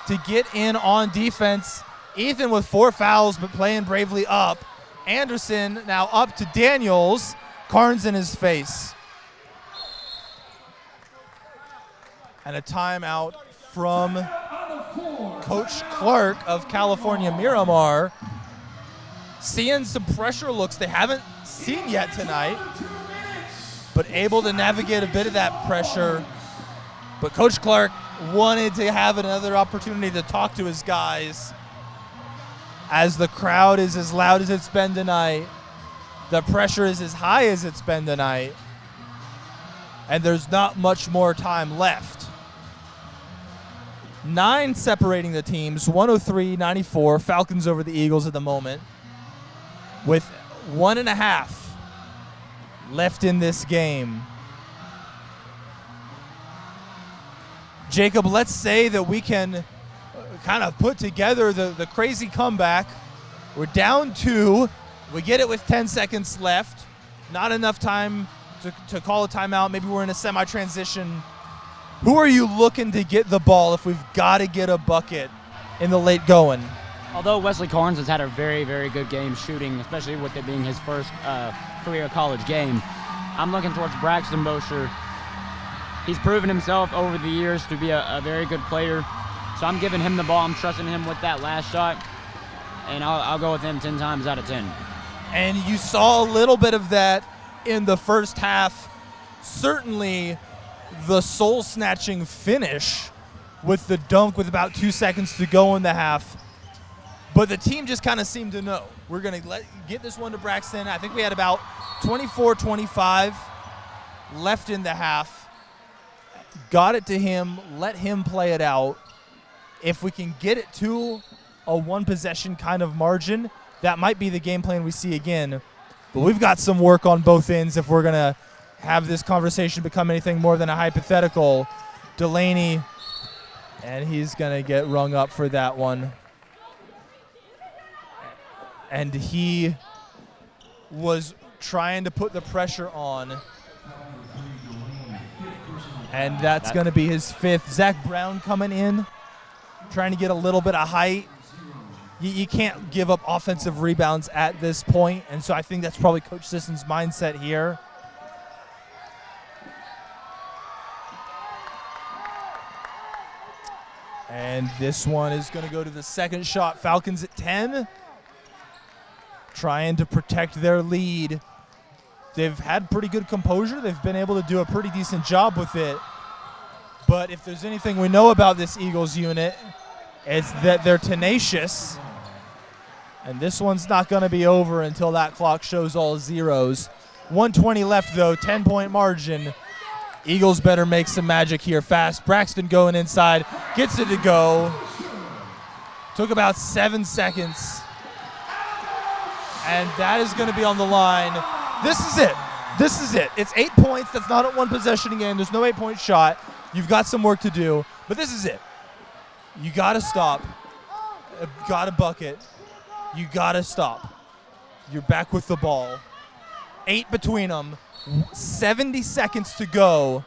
to get in on defense. Ethan with 4 fouls, but playing bravely up. Anderson now up to Daniels. Carnes in his face. And a timeout from Coach Clark of California Miramar. Seeing some pressure looks they haven't seen yet tonight, but able to navigate a bit of that pressure. But Coach Clark wanted to have another opportunity to talk to his guys as the crowd is as loud as it's been tonight. The pressure is as high as it's been tonight. And there's not much more time left. 9 separating the teams, 103-94. Falcons over the Eagles at the moment, with 1.5 left in this game. Jacob, let's say that we can kind of put together the crazy comeback. We're down 2. We get it with 10 seconds left. Not enough time to call a timeout. Maybe we're in a semi-transition. Who are you looking to get the ball if we've got to get a bucket in the late going? Although Wesley Carnes has had a very, very good game shooting, especially with it being his first career college game, I'm looking towards Braxton Bosher. He's proven himself over the years to be a very good player. So I'm giving him the ball. I'm trusting him with that last shot. And I'll go with him 10 times out of 10. And you saw a little bit of that in the first half. Certainly the soul-snatching finish with the dunk with about 2 seconds to go in the half. But the team just kind of seemed to know. We're going to get this one to Braxton. I think we had about 24-25 left in the half. Got it to him, let him play it out. If we can get it to a one-possession kind of margin, that might be the game plan we see again. But we've got some work on both ends if we're going to have this conversation become anything more than a hypothetical. Delaney, and he's going to get rung up for that one. And he was trying to put the pressure on. And that's going to be his 5th. Zach Brown coming in, trying to get a little bit of height. You can't give up offensive rebounds at this point, and so I think that's probably Coach Sisson's mindset here. And this one is going to go to the second shot. Falcons at 10, trying to protect their lead. They've had pretty good composure. They've been able to do a pretty decent job with it. But if there's anything we know about this Eagles unit, it's that they're tenacious. And this one's not going to be over until that clock shows all zeros. 1:20 left, though, 10-point margin. Eagles better make some magic here fast. Braxton going inside, gets it to go. Took about 7 seconds. And that is going to be on the line. This is it. This is it. It's 8 points. That's not a one-possession game. There's no 8-point shot. You've got some work to do. But this is it. You got to stop. Got a bucket. You got to stop. You're back with the ball. 8 between them. 70 seconds to go.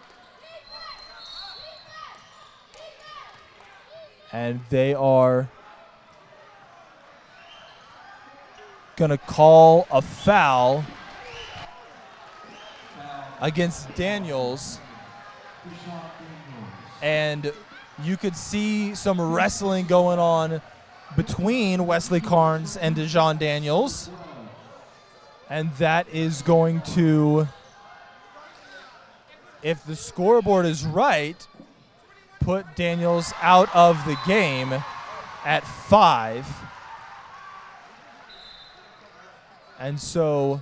And they are going to call a foul against Daniels. And you could see some wrestling going on between Wesley Carnes and Dejon Daniels. And that is going to, if the scoreboard is right, put Daniels out of the game at 5. And so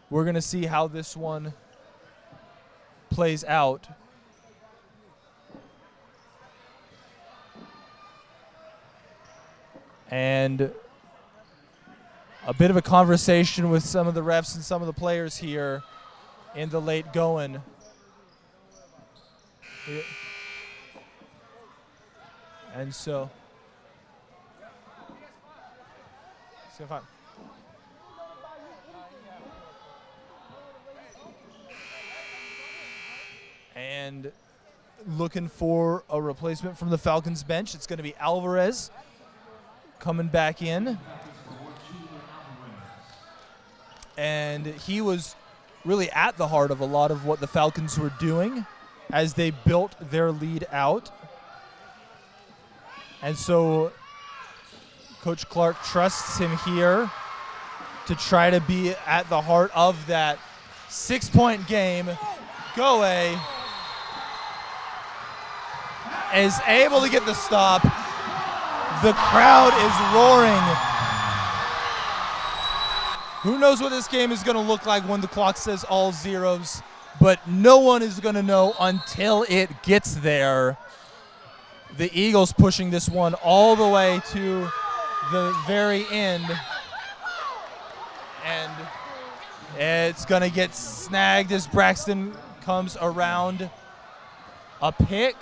we're going to see how this one plays out. And a bit of a conversation with some of the refs and some of the players here in the late going. And so, And looking for a replacement from the Falcons bench. It's going to be Alvarez coming back in. And he was really at the heart of a lot of what the Falcons were doing as they built their lead out. And so Coach Clark trusts him here to try to be at the heart of that 6-point game. Goe is able to get the stop. The crowd is roaring. Who knows what this game is going to look like when the clock says all zeros, but no one is going to know until it gets there. The Eagles pushing this one all the way to the very end. And it's going to get snagged as Braxton comes around a pick.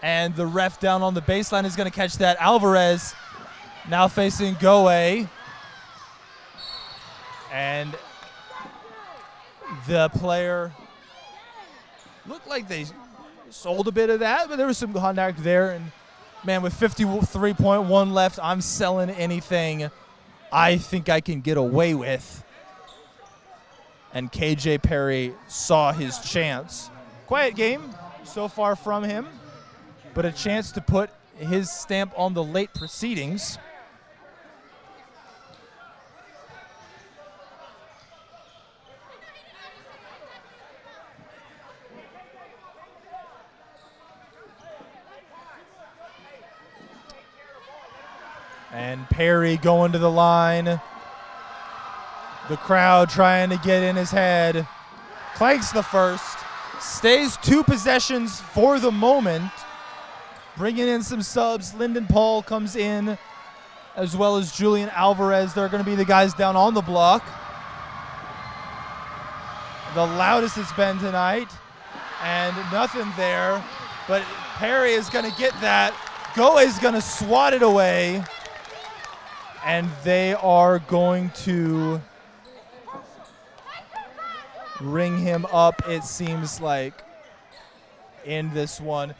And the ref down on the baseline is going to catch that. Alvarez now facing Goe. And the player looked like they sold a bit of that, but there was some contact there. And, man, with 53.1 left, I'm selling anything I think I can get away with. And KJ Perry saw his chance. Quiet game so far from him, but a chance to put his stamp on the late proceedings. And Perry going to the line. The crowd trying to get in his head. Clanks the first. Stays 2 possessions for the moment. Bringing in some subs. Lyndon Paul comes in, as well as Julian Alvarez. They're going to be the guys down on the block. The loudest it's been tonight. And nothing there. But Perry is going to get that. Goe is going to swat it away. And they are going to ring him up, it seems like, in this one.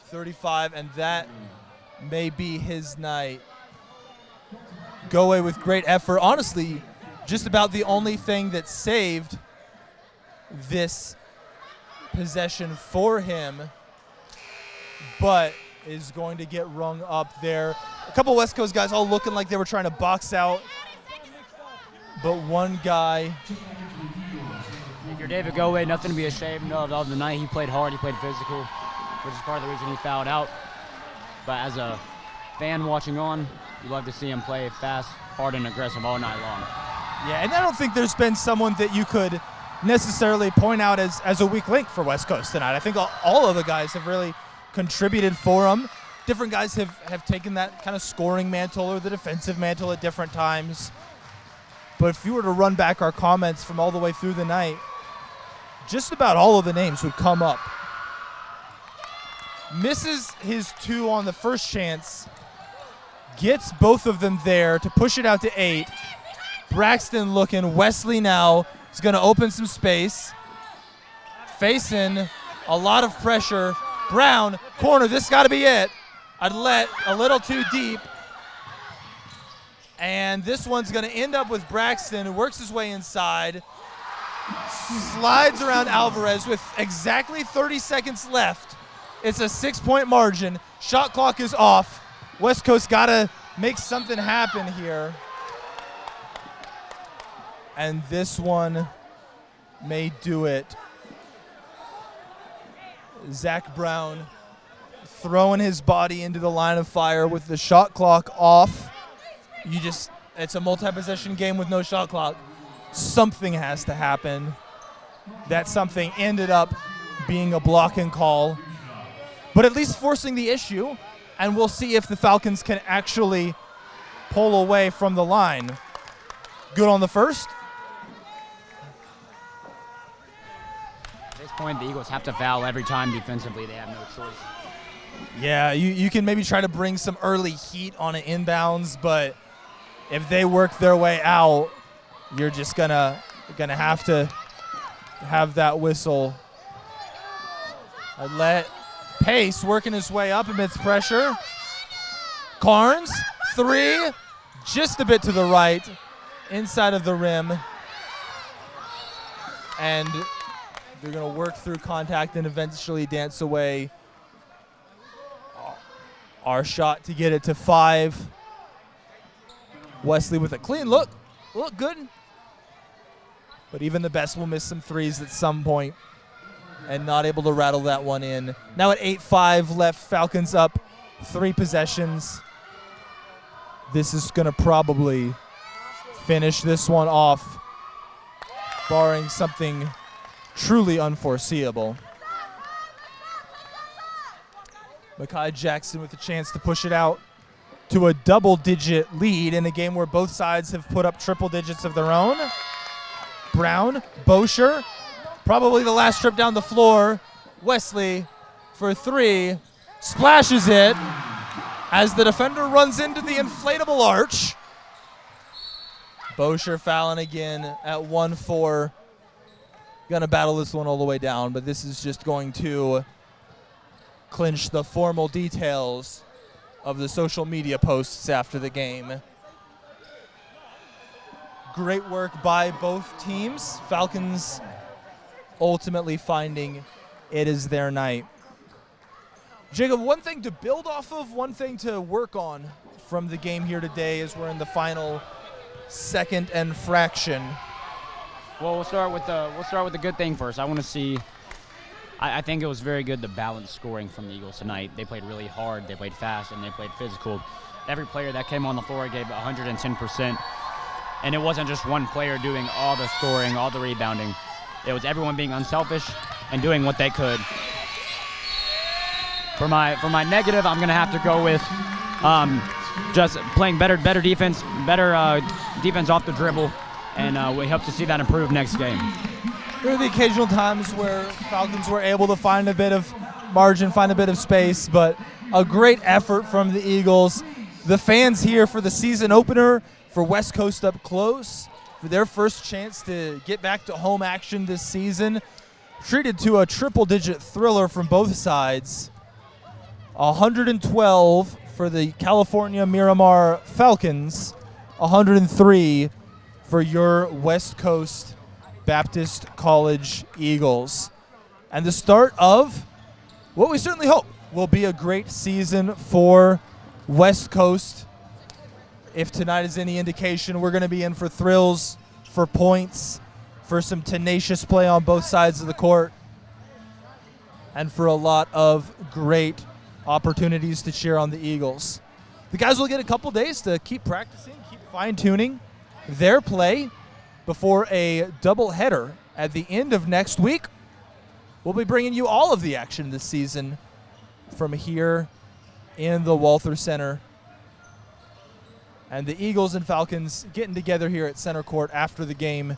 35, and that may be his night. Goe with great effort. Honestly, just about the only thing that saved this possession for him, but is going to get rung up there. A couple West Coast guys all looking like they were trying to box out, but one guy. If you're David Goe, nothing to be ashamed of the night. He played hard, he played physical, which is part of the reason he fouled out. But as a fan watching on, you love to see him play fast, hard, and aggressive all night long. Yeah, and I don't think there's been someone that you could necessarily point out as a weak link for West Coast tonight. I think all of the guys have really contributed for them. Different guys have taken that kind of scoring mantle or the defensive mantle at different times. But if you were to run back our comments from all the way through the night, just about all of the names would come up. Misses his 2 on the first chance. Gets both of them there to push it out to 8. Braxton looking. Wesley now is going to open some space. Facing a lot of pressure. Brown, corner, this got to be it. I'd let a little too deep. And this one's going to end up with Braxton, who works his way inside. Slides around Alvarez with exactly 30 seconds left. It's a 6-point margin. Shot clock is off. West Coast got to make something happen here. And this one may do it. Zach Brown throwing his body into the line of fire with the shot clock off. It's a multi-possession game with no shot clock. Something has to happen. That something ended up being a blocking call, but at least forcing the issue, and we'll see if the Falcons can actually pull away from the line. Good on the first. At this point, the Eagles have to foul every time defensively. They have no choice. Yeah, you can maybe try to bring some early heat on an inbounds, but if they work their way out, you're just gonna have to have that whistle. Let Pace working his way up amidst pressure. Carnes, 3, just a bit to the right, inside of the rim. And they're going to work through contact and eventually dance away. Our shot to get it to 5. Wesley with a clean look. Look good. But even the best will miss some threes at some point and not able to rattle that one in. Now at 8-5 left, Falcons up 3 possessions. This is going to probably finish this one off, barring something truly unforeseeable. Mekhi Jackson with a chance to push it out to a double-digit lead in a game where both sides have put up triple digits of their own. Brown, Bosher, probably the last trip down the floor. Wesley for 3, splashes it as the defender runs into the inflatable arch. Bosher fouling again at 1-4. Gonna battle this one all the way down, but this is just going to clinch the formal details of the social media posts after the game. Great work by both teams. Falcons ultimately finding it is their night. Jacob, one thing to build off of, one thing to work on from the game here today as we're in the final second and fraction. Well, we'll start with the good thing first. I want to see. I think it was very good, the balanced scoring from the Eagles tonight. They played really hard, they played fast, and they played physical. Every player that came on the floor gave 110%. And it wasn't just one player doing all the scoring, all the rebounding. It was everyone being unselfish and doing what they could. For my negative, I'm going to have to go with just playing better defense, better defense off the dribble, and we hope to see that improve next game. There were the occasional times where Falcons were able to find a bit of margin, find a bit of space, but a great effort from the Eagles. The fans here for the season opener, for West Coast Up Close, for their first chance to get back to home action this season, treated to a triple-digit thriller from both sides. 112 for the California Miramar Falcons, 103 for your West Coast Baptist College Eagles. And the start of what we certainly hope will be a great season for West Coast. If tonight is any indication, we're going to be in for thrills, for points, for some tenacious play on both sides of the court, and for a lot of great opportunities to cheer on the Eagles. The guys will get a couple days to keep practicing, keep fine-tuning their play before a doubleheader at the end of next week. We'll be bringing you all of the action this season from here in the Walther Center. And the Eagles and Falcons getting together here at center court after the game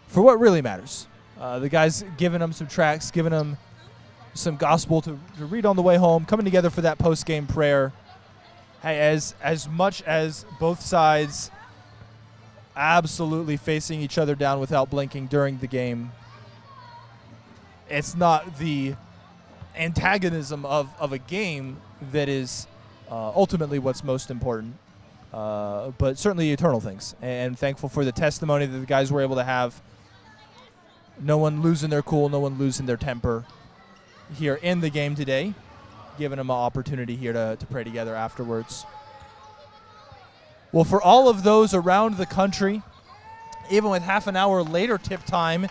for what really matters. The guys giving them some tracks, giving them some gospel to read on the way home, coming together for that post-game prayer. Hey, as much as both sides absolutely facing each other down without blinking during the game, it's not the antagonism of a game that is ultimately what's most important, but certainly eternal things. And thankful for the testimony that the guys were able to have. No one losing their cool, no one losing their temper here in the game today, giving them an opportunity here to pray together afterwards. Well, for all of those around the country, even with half an hour later tip time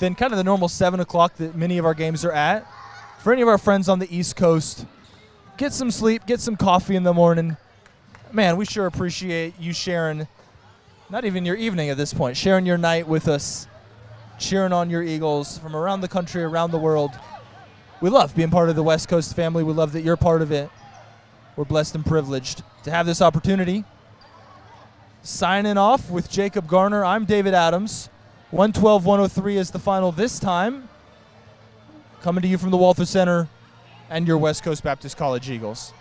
than kind of the normal 7 o'clock that many of our games are at, for any of our friends on the East Coast, get some sleep, get some coffee in the morning. Man, we sure appreciate you sharing, not even your evening at this point, sharing your night with us, cheering on your Eagles from around the country, around the world. We love being part of the West Coast family. We love that you're part of it. We're blessed and privileged to have this opportunity. Signing off with Jacob Garner, I'm David Adams. 112-103 is the final this time. Coming to you from the Walther Center and your West Coast Baptist College Eagles.